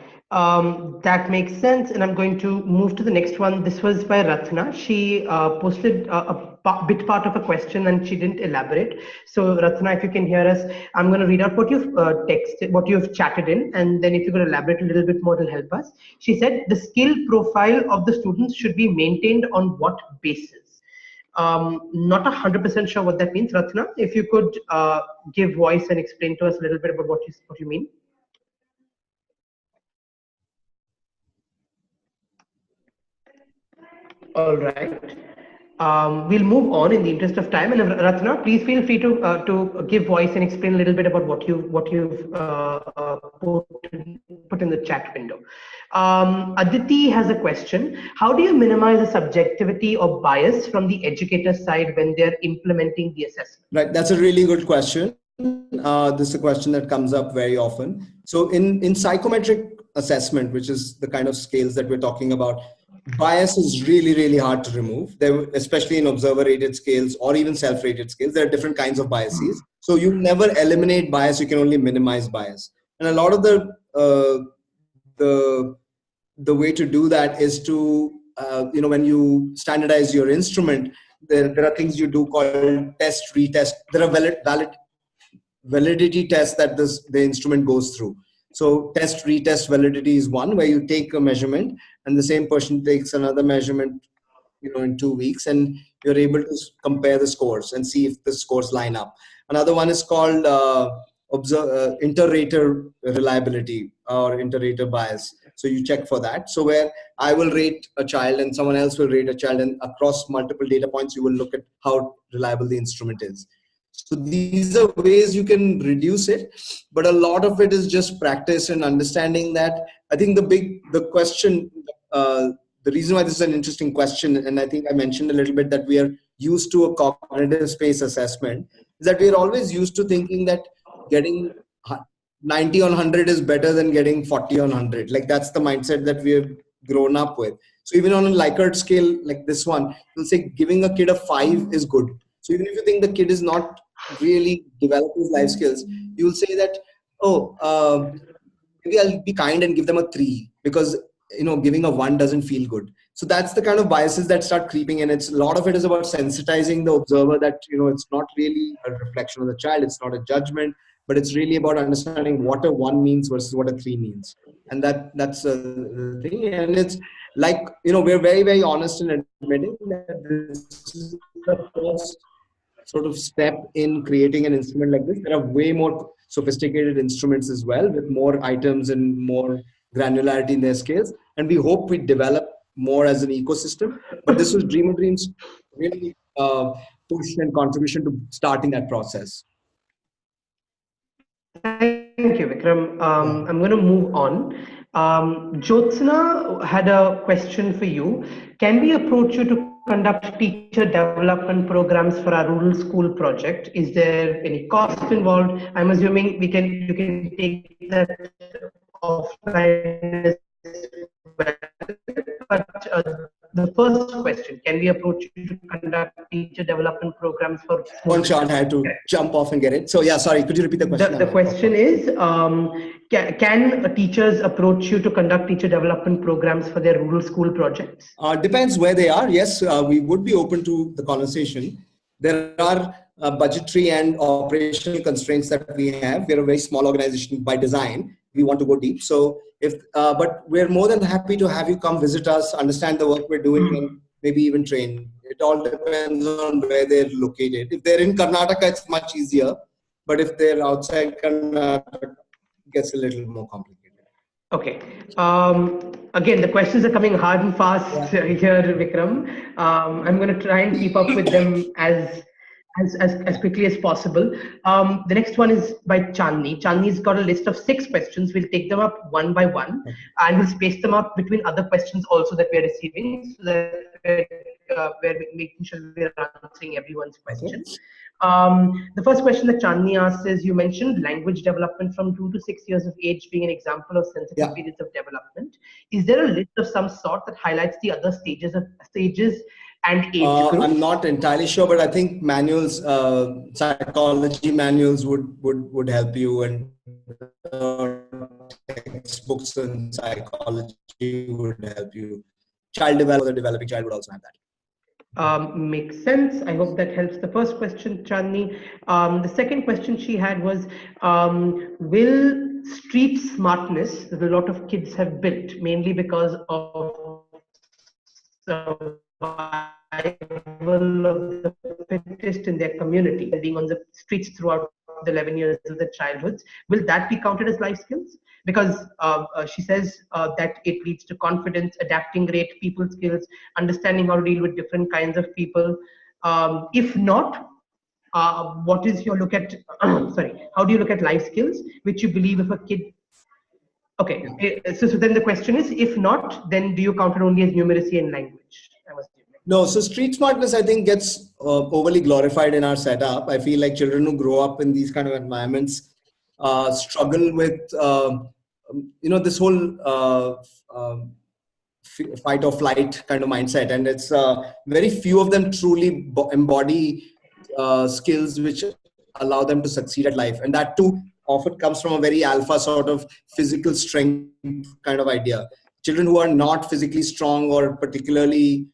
Speaker 1: That makes sense. And I'm going to move to the next one. This was by Ratna. She posted a bit part of a question and she didn't elaborate. So Ratna, if you can hear us, I'm going to read out what you've texted, what you've chatted in, and then if you could elaborate a little bit more, it'll help us. She said the skill profile of the students should be maintained on what basis? Not 100% sure what that means, Ratna. If you could give voice and explain to us a little bit about what you mean. All right. We'll move on in the interest of time. And Ratna, please feel free to give voice and explain a little bit about what you've put in the chat window. Aditi has a question. How do you minimize the subjectivity or bias from the educator side when they're implementing the assessment?
Speaker 2: Right, that's a really good question. This is a question that comes up very often. So in psychometric assessment, which is the kind of scales that we're talking about, bias is really, really hard to remove. Especially in observer-rated scales or even self-rated scales, there are different kinds of biases. So you never eliminate bias, you can only minimize bias. And a lot of the way to do that is to, when you standardize your instrument, there are things you do called test, retest. There are validity test that the instrument goes through. So test, retest validity is one, where you take a measurement and the same person takes another measurement, in 2 weeks, and you're able to compare the scores and see if the scores line up. Another one is called inter-rater reliability or inter-rater bias. So you check for that. So where I will rate a child and someone else will rate a child, and across multiple data points, you will look at how reliable the instrument is. So these are ways you can reduce it, but a lot of it is just practice and understanding that. I think the question, the reason why this is an interesting question, and I think I mentioned a little bit that we are used to a cognitive space assessment, is that we are always used to thinking that getting 90 on 100 is better than getting 40 on 100. Like that's the mindset that we have grown up with. So even on a Likert scale like this one, you'll say giving a kid a 5 is good. So even if you think the kid is not really developing his life skills, you will say that, maybe I'll be kind and give them a 3, because giving a 1 doesn't feel good. So that's the kind of biases that start creeping in. It's a lot of it is about sensitizing the observer that it's not really a reflection of the child, it's not a judgment, but it's really about understanding what a 1 means versus what a 3 means. And that's the thing. And it's like, we're very, very honest in admitting that this is the first sort of step in creating an instrument like this. There are way more sophisticated instruments as well, with more items and more granularity in their scales. And we hope we develop more as an ecosystem. But this was DreamaDream's really push and contribution to starting that process.
Speaker 1: Thank you, Vikram. I'm going to move on. Jyotsna had a question for you. Can we approach you to conduct teacher development programs for our rural school project? Is there any cost involved? I'm assuming you can take that offline as well. But the first question, can we approach you to conduct teacher development programs for
Speaker 2: One shot, I had to jump off and get it. So yeah, sorry, could you repeat the question?
Speaker 1: The question is, can teachers approach you to conduct teacher development programs for their rural school projects?
Speaker 2: Depends where they are. Yes, we would be open to the conversation. There are budgetary and operational constraints that we have. We're a very small organization by design. We want to go deep. So but we're more than happy to have you come visit us, understand the work we're doing, and maybe even train. It all depends on where they're located. If they're in Karnataka, it's much easier. But if they're outside Karnataka, it gets a little more complicated.
Speaker 1: Okay. Again, the questions are coming hard and fast here, Vikram. I'm going to try and keep up with them as quickly as possible. The next one is by Chandni. Chandni's got a list of 6 questions. We'll take them up one by one, and we'll space them out between other questions also that we're receiving, so that we're making sure we're answering everyone's questions. The first question that Chandni asks is, you mentioned language development from 2 to 6 years of age being an example of sensitive periods of development. Is there a list of some sort that highlights the other stages and age groups?
Speaker 2: I'm not entirely sure, but I think manuals, psychology manuals would help you, and textbooks in psychology would help you. Child development, the developing child would also have that.
Speaker 1: Makes sense. I hope that helps the first question, Chandni. The second question she had was, will street smartness that a lot of kids have built, mainly because of survival of the fittest in their community, being on the streets throughout the 11 years of their childhoods, will that be counted as life skills? Because she says that it leads to confidence, adapting rate, people skills, understanding how to deal with different kinds of people. If not, what is your look at, sorry, how do you look at life skills, which you believe if a kid, okay, so then the question is, if not, then do you count it only as numeracy and language?
Speaker 2: No, so street smartness, I think, gets overly glorified in our setup. I feel like children who grow up in these kind of environments struggle with, this whole fight or flight kind of mindset. And it's very few of them truly embody skills which allow them to succeed at life. And that too often comes from a very alpha sort of physical strength kind of idea. Children who are not physically strong or particularly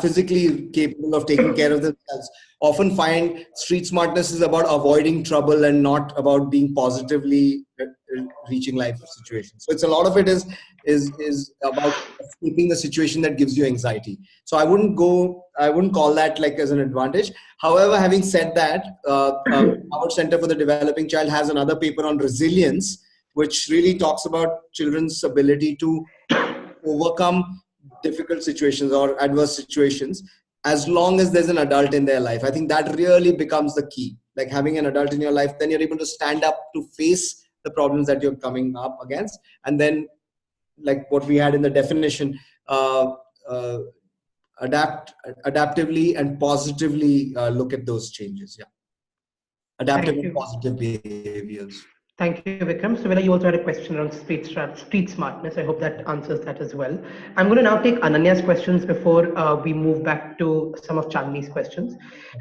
Speaker 2: physically capable of taking care of themselves, often find street smartness is about avoiding trouble and not about being positively reaching life situations. So it's a lot of it is about escaping the situation that gives you anxiety. So I wouldn't call that like as an advantage. However, having said that, our Center for the Developing Child has another paper on resilience, which really talks about children's ability to overcome difficult situations or adverse situations as long as there's an adult in their life. I think that really becomes the key. Like having an adult in your life, then you're able to stand up to face the problems that you're coming up against. And then, like what we had in the definition, adaptively and positively look at those changes. Yeah. Adaptive and positive behaviors.
Speaker 1: Thank you, Vikram. So, Vela, you also had a question around street smartness. I hope that answers that as well. I'm going to now take Ananya's questions before we move back to some of Chandni's questions.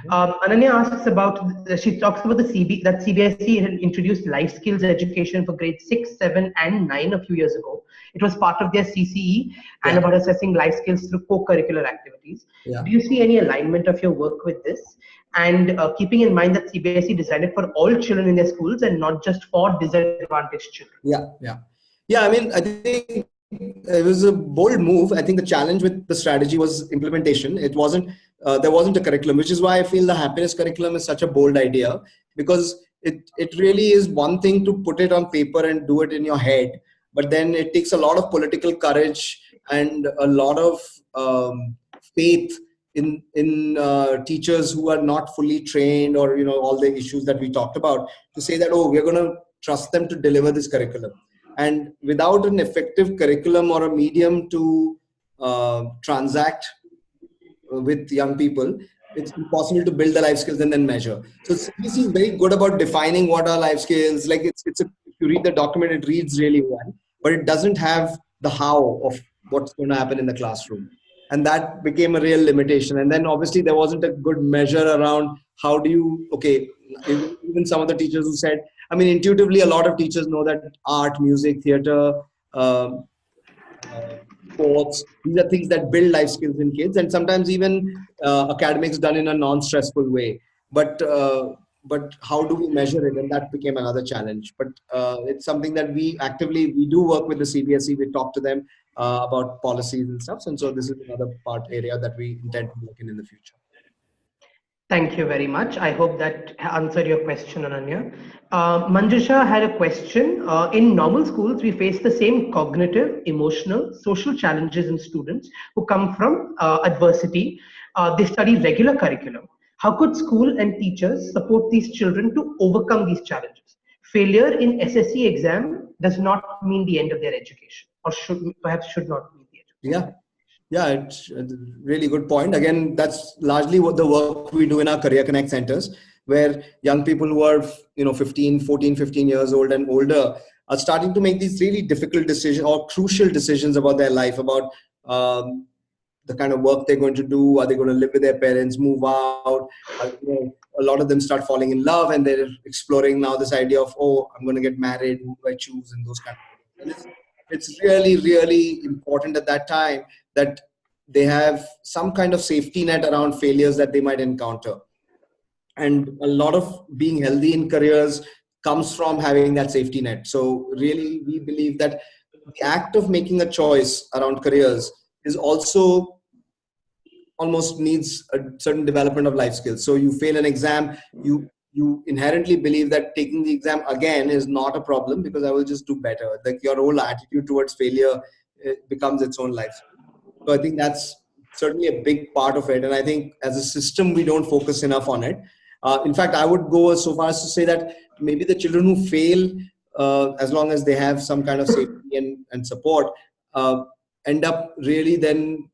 Speaker 1: Ananya asks about, she talks about that CBSE had introduced life skills education for grades 6, 7, and 9 a few years ago. It was part of their CCE and about assessing life skills through co-curricular activities. Do you see any alignment of your work with this? And keeping in mind that CBSE designed it for all children in their schools and not just for disadvantaged children.
Speaker 2: Yeah. I mean, I think it was a bold move. I think the challenge with the strategy was implementation. It wasn't there wasn't a curriculum, which is why I feel the happiness curriculum is such a bold idea, because it really is one thing to put it on paper and do it in your head, but then it takes a lot of political courage and a lot of faith in teachers who are not fully trained, or all the issues that we talked about, to say that, oh, we're going to trust them to deliver this curriculum. And without an effective curriculum or a medium to transact with young people, it's impossible to build the life skills and then measure. So CBSE is very good about defining what are life skills. Like if you read the document, it reads really well, but it doesn't have the how of what's going to happen in the classroom. And that became a real limitation. And then obviously there wasn't a good measure around how do you, even some of the teachers who said, I mean, intuitively, a lot of teachers know that art, music, theater, sports, these are things that build life skills in kids, and sometimes even academics done in a non-stressful way. But how do we measure it? And that became another challenge. But it's something that we do work with the CBSE. We talk to them about policies and stuff. And so this is another area that we intend to look in the future.
Speaker 1: Thank you very much. I hope that answered your question, Ananya. Manjusha had a question. In normal schools, we face the same cognitive, emotional, social challenges in students who come from adversity. They study regular curriculum. How could school and teachers support these children to overcome these challenges? Failure in SSC exam does not mean the end of their education, or should not mean the end of
Speaker 2: education. Yeah, it's a really good point. Again, that's largely what the work we do in our Career Connect centers, where young people who are 15 years old and older are starting to make these really difficult decisions or crucial decisions about their life, about the kind of work they're going to do. Are they going to live with their parents, move out? A lot of them start falling in love, and they're exploring now this idea of, oh, I'm going to get married, who do I choose, and those kind of things. It's really, really important at that time that they have some kind of safety net around failures that they might encounter. And a lot of being healthy in careers comes from having that safety net. So really, we believe that the act of making a choice around careers is also almost needs a certain development of life skills. So you fail an exam, you inherently believe that taking the exam again is not a problem because I will just do better. Like your whole attitude towards failure becomes its own life skill. So I think that's certainly a big part of it. And I think as a system, we don't focus enough on it. In fact, I would go so far as to say that maybe the children who fail, as long as they have some kind of safety and support, end up really then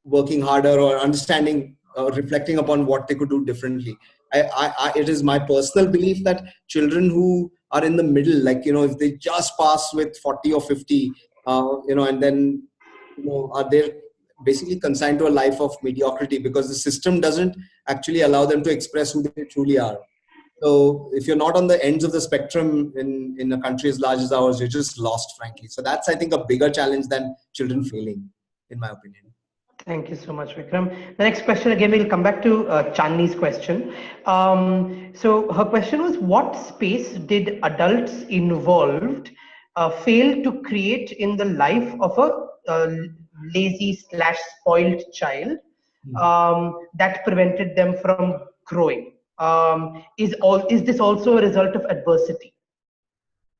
Speaker 2: working harder or understanding, reflecting upon what they could do differently. It is my personal belief that children who are in the middle, like, if they just pass with 40 or 50, and then, are they basically consigned to a life of mediocrity because the system doesn't actually allow them to express who they truly are. So if you're not on the ends of the spectrum in a country as large as ours, you're just lost, frankly. So that's, I think, a bigger challenge than children failing, in my opinion.
Speaker 1: Thank you so much, Vikram. The next question, again, we'll come back to Chandni's question. So her question was, what space did adults involved fail to create in the life of a lazy slash spoiled child that prevented them from growing? Is this also a result of adversity?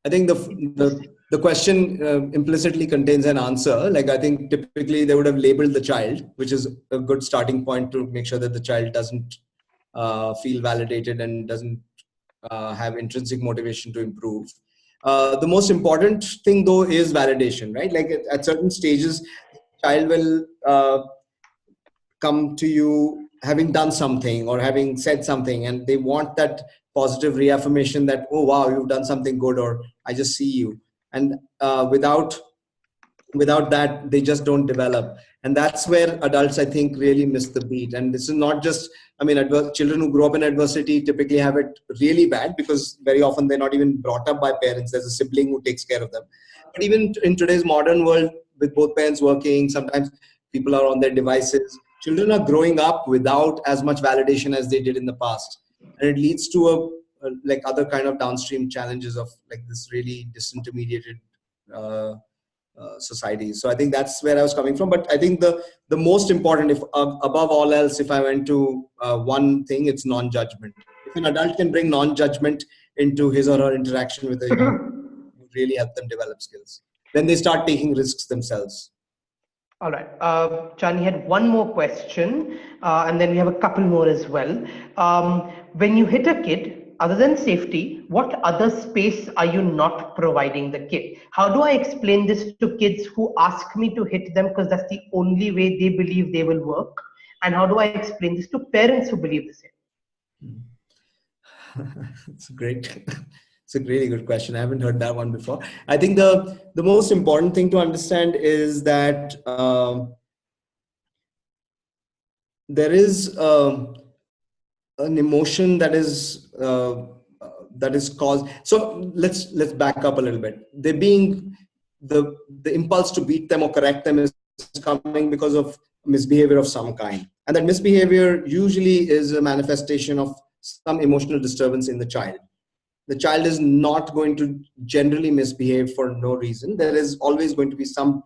Speaker 2: I think the question implicitly contains an answer. Like, I think typically they would have labeled the child, which is a good starting point to make sure that the child doesn't feel validated and doesn't have intrinsic motivation to improve. The most important thing, though, is validation, right? Like at certain stages, the child will come to you having done something or having said something, and they want that positive reaffirmation that, oh wow, you've done something good, or I just see you. And without that, they just don't develop. And that's where adults, I think, really miss the beat. And this is not just, I mean, children who grow up in adversity typically have it really bad, because very often they're not even brought up by parents. There's a sibling who takes care of them. But even in today's modern world, with both parents working, sometimes people are on their devices. Children are growing up without as much validation as they did in the past. And it leads to like other kind of downstream challenges of like this really disintermediated society. So I think that's where I was coming from. But I think the most important, if above all else, if I went to one thing, it's non-judgment. If an adult can bring non-judgment into his or her interaction with a young, it would really help them develop skills. Then they start taking risks themselves.
Speaker 1: All right. Chani had one more question, and then we have a couple more as well. When you hit a kid, other than safety, what other space are you not providing the kid? How do I explain this to kids who ask me to hit them because that's the only way they believe they will work? And how do I explain this to parents who believe the same?
Speaker 2: It's great. It's a really good question. I haven't heard that one before. I think the most important thing to understand is that there is an emotion that is caused. So let's back up a little bit. They're being the impulse to beat them or correct them is coming because of misbehavior of some kind, and that misbehavior usually is a manifestation of some emotional disturbance in the child. The child is not going to generally misbehave for no reason. There is always going to be some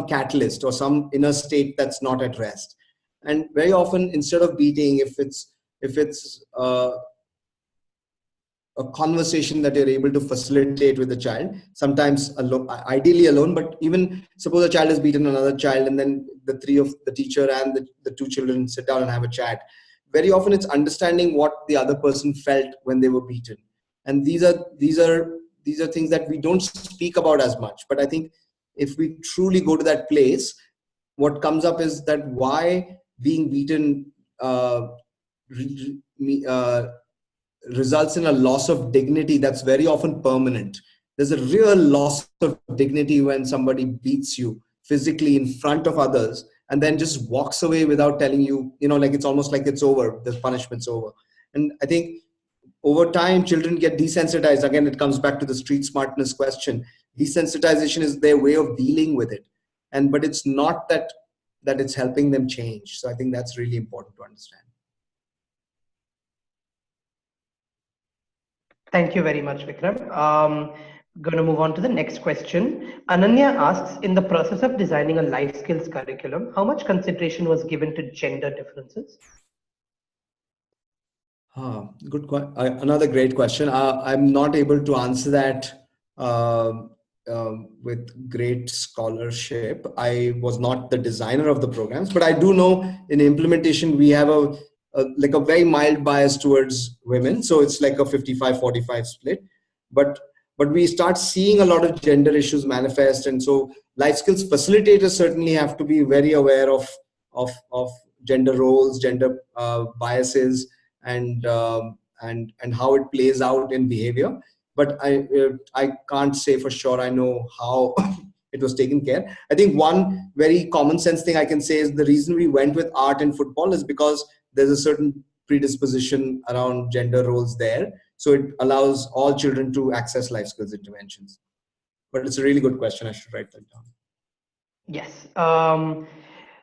Speaker 2: catalyst or some inner state that's not at rest. And very often, instead of beating, if it's a conversation that you're able to facilitate with the child, sometimes alone, ideally alone, but even suppose a child has beaten another child, and then the three of the teacher and the two children sit down and have a chat. Very often it's understanding what the other person felt when they were beaten. And these are things that we don't speak about as much. But I think if we truly go to that place, what comes up is that why being beaten results in a loss of dignity that's very often permanent. There's a real loss of dignity when somebody beats you physically in front of others and then just walks away without telling you, like it's almost like it's over, the punishment's over. And I think over time, children get desensitized. Again, it comes back to the street smartness question. Desensitization is their way of dealing with it. But it's not that it's helping them change. So I think that's really important to understand.
Speaker 1: Thank you very much, Vikram. Going to move on to the next question. Ananya asks, in the process of designing a life skills curriculum, how much consideration was given to gender differences?
Speaker 2: Another great question. I'm not able to answer that with great scholarship. I was not the designer of the programs, but I do know in implementation we have a very mild bias towards women. So it's like a 55-45 split. But we start seeing a lot of gender issues manifest, and so life skills facilitators certainly have to be very aware of gender roles, gender biases, and how it plays out in behavior. But I can't say for sure I know how it was taken care. I think one very common sense thing I can say is the reason we went with art and football is because there's a certain predisposition around gender roles there. So it allows all children to access life skills interventions. But it's a really good question. I should write that down.
Speaker 1: Yes.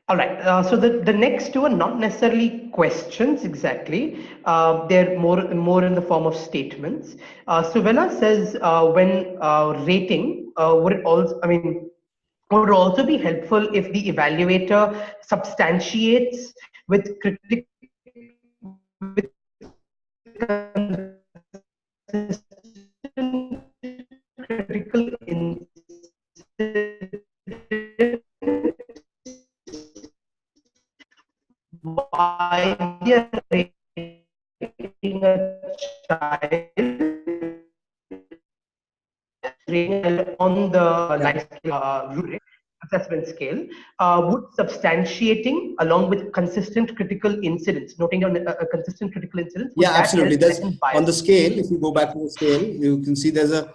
Speaker 1: All right. So the next two are not necessarily questions exactly. They're more in the form of statements. Suvela says when rating would it also, I mean, would it also be helpful if the evaluator substantiates with critical why they are rating a child on the
Speaker 2: Yeah.
Speaker 1: life rubric assessment scale, would substantiating along with consistent critical incidents, noting down consistent critical incidents, would
Speaker 2: Yeah,
Speaker 1: that
Speaker 2: absolutely.
Speaker 1: help
Speaker 2: There's
Speaker 1: lessen
Speaker 2: on the
Speaker 1: bias?
Speaker 2: scale. If you go back to the scale, you can see there's a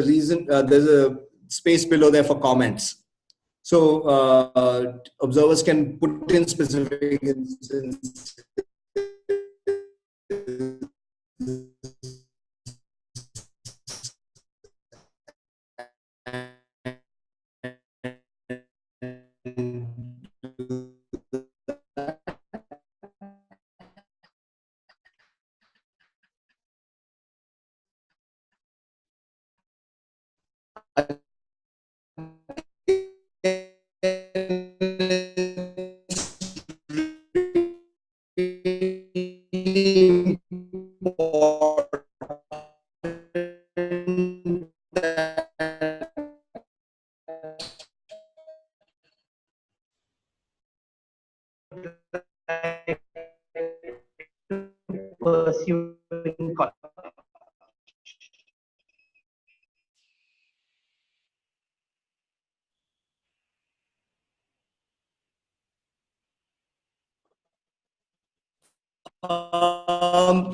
Speaker 2: reason. There's a space below there for comments. So observers can put in specific instances.
Speaker 1: Pursue in college.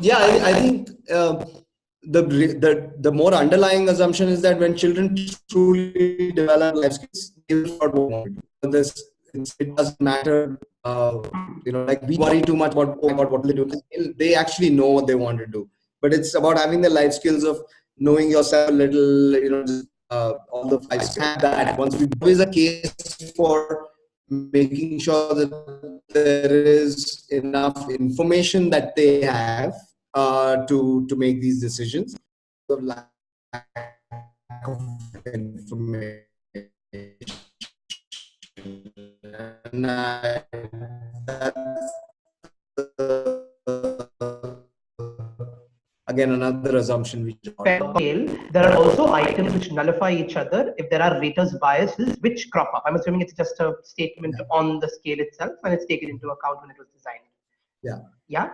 Speaker 2: Yeah, I think the more underlying assumption is that when children truly develop life skills, they will start what they want to do. It doesn't matter. Like we worry too much about, oh my God, what will they do? They actually know what they want to do. But it's about having the life skills of knowing yourself a little. Just, all the five skills. Have that. Once we always a case for making sure that there is enough information that they have to make these decisions. The lack of information. And that's again another assumption we should
Speaker 1: Scale, there are also items which nullify each other if there are raters biases which crop up. I'm assuming it's just a statement on the scale itself and it's taken into account when it was designed.
Speaker 2: Yeah.
Speaker 1: Yeah.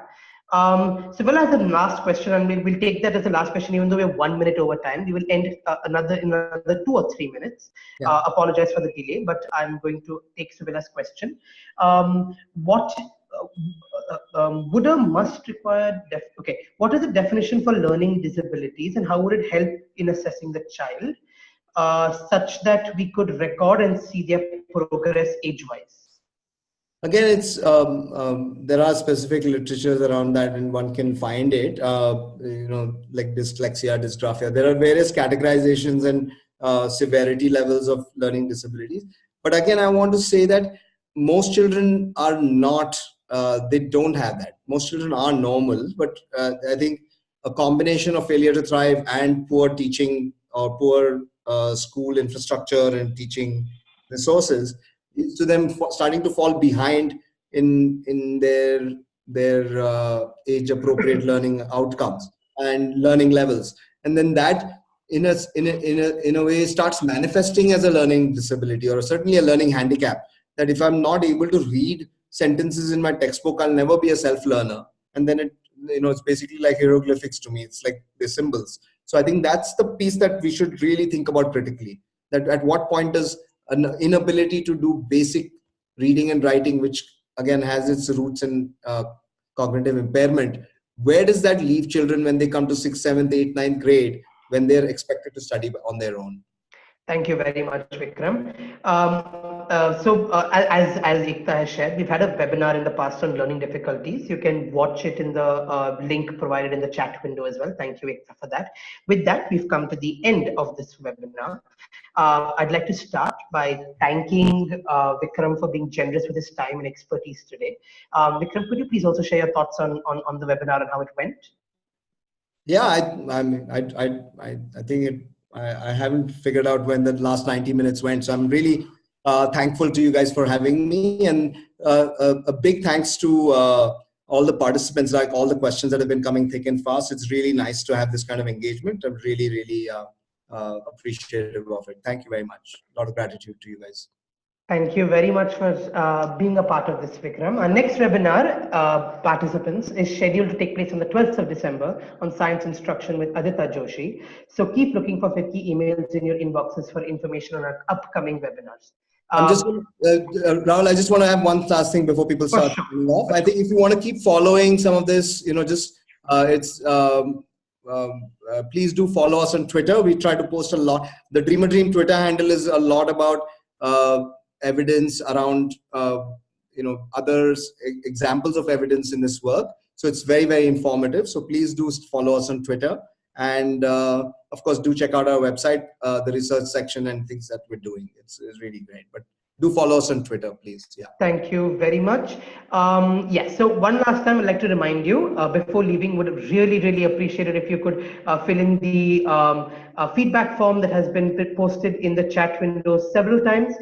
Speaker 1: So we'll have the last question, and we'll take that as the last question, even though we're 1 minute over time. We will end another 2 or 3 minutes.
Speaker 2: Yeah.
Speaker 1: Apologize for the delay, but I'm going to take Subila's question. What would a must require? What is the definition for learning disabilities, and how would it help in assessing the child, such that we could record and see their progress age-wise?
Speaker 2: Again, it's there are specific literatures around that, and one can find it. Like dyslexia, dysgraphia. There are various categorizations and severity levels of learning disabilities. But again, I want to say that most children are not. They don't have that. Most children are normal, but I think a combination of failure to thrive and poor teaching or poor school infrastructure and teaching resources to them starting to fall behind in their age appropriate learning outcomes and learning levels, and then that in a way starts manifesting as a learning disability or certainly a learning handicap, that if I'm not able to read sentences in my textbook, I'll never be a self learner. And then it's basically like hieroglyphics to me. It's like the symbols. So I think that's the piece that we should really think about critically, that at what point does an inability to do basic reading and writing, which again has its roots in cognitive impairment, where does that leave children when they come to 6th, 7th, 8th, 9th grade, when they're expected to study on their own?
Speaker 1: Thank you very much, Vikram. As Ekta has shared, we've had a webinar in the past on learning difficulties. You can watch it in the link provided in the chat window as well. Thank you, Ekta, for that. With that, we've come to the end of this webinar. I'd like to start by thanking Vikram for being generous with his time and expertise today. Vikram, could you please also share your thoughts on the webinar and how it went?
Speaker 2: Yeah, I think I haven't figured out when the last 90 minutes went. So I'm really thankful to you guys for having me, and a big thanks to all the participants, like all the questions that have been coming thick and fast. It's really nice to have this kind of engagement. I'm really, really appreciative of it. Thank you very much. A lot of gratitude to you guys.
Speaker 1: Thank you very much for being a part of this, Vikram. Our next webinar, participants, is scheduled to take place on the 12th of December on science instruction with Aditya Joshi. So keep looking for Firki emails in your inboxes for information on our upcoming webinars.
Speaker 2: I'm just Rahul, I just want to have one last thing before people start turning off. I think if you want to keep following some of this, please do follow us on Twitter. We try to post a lot. The DreamaDream Twitter handle is a lot about evidence around others, examples of evidence in this work. So it's very, very informative. So please do follow us on Twitter, and of course do check out our website, the research section and things that we're doing. It's really great. But do follow us on Twitter, please. Yeah.
Speaker 1: Thank you very much. Yes. So one last time, I'd like to remind you before leaving, would really, really appreciate it if you could fill in the feedback form that has been posted in the chat window several times.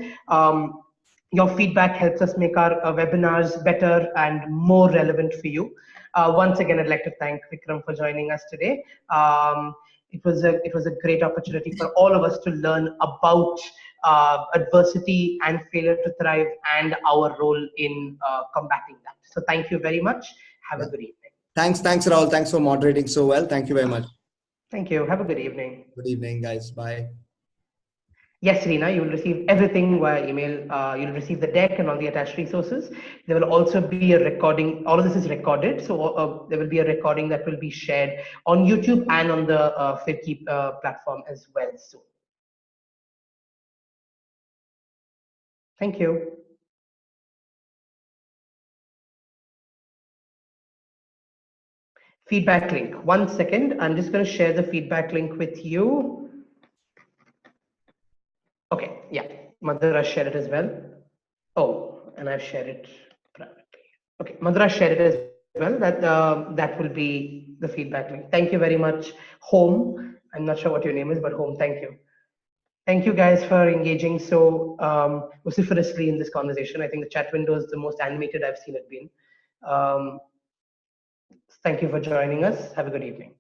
Speaker 1: Your feedback helps us make our webinars better and more relevant for you. Once again, I'd like to thank Vikram for joining us today. It was a great opportunity for all of us to learn about adversity and failure to thrive and our role in combating that. So thank you very much. Have a good evening.
Speaker 2: Thanks, Rahul. Thanks for moderating so well. Thank you very much.
Speaker 1: Thank you. Have a good evening.
Speaker 2: Good evening, guys. Bye.
Speaker 1: Yes, Reena, you will receive everything via email. You'll receive the deck and all the attached resources. There will also be a recording. All of this is recorded. So there will be a recording that will be shared on YouTube and on the Firki platform as well soon. Thank you. Feedback link. 1 second. I'm just going to share the feedback link with you. Okay, yeah, Madhura shared it as well. Oh, and I've shared it privately. Okay, Madhura shared it as well. That will be the feedback link. Thank you very much, Home. I'm not sure what your name is, but Home, thank you. Thank you guys for engaging so vociferously in this conversation. I think the chat window is the most animated I've seen it been. Thank you for joining us. Have a good evening.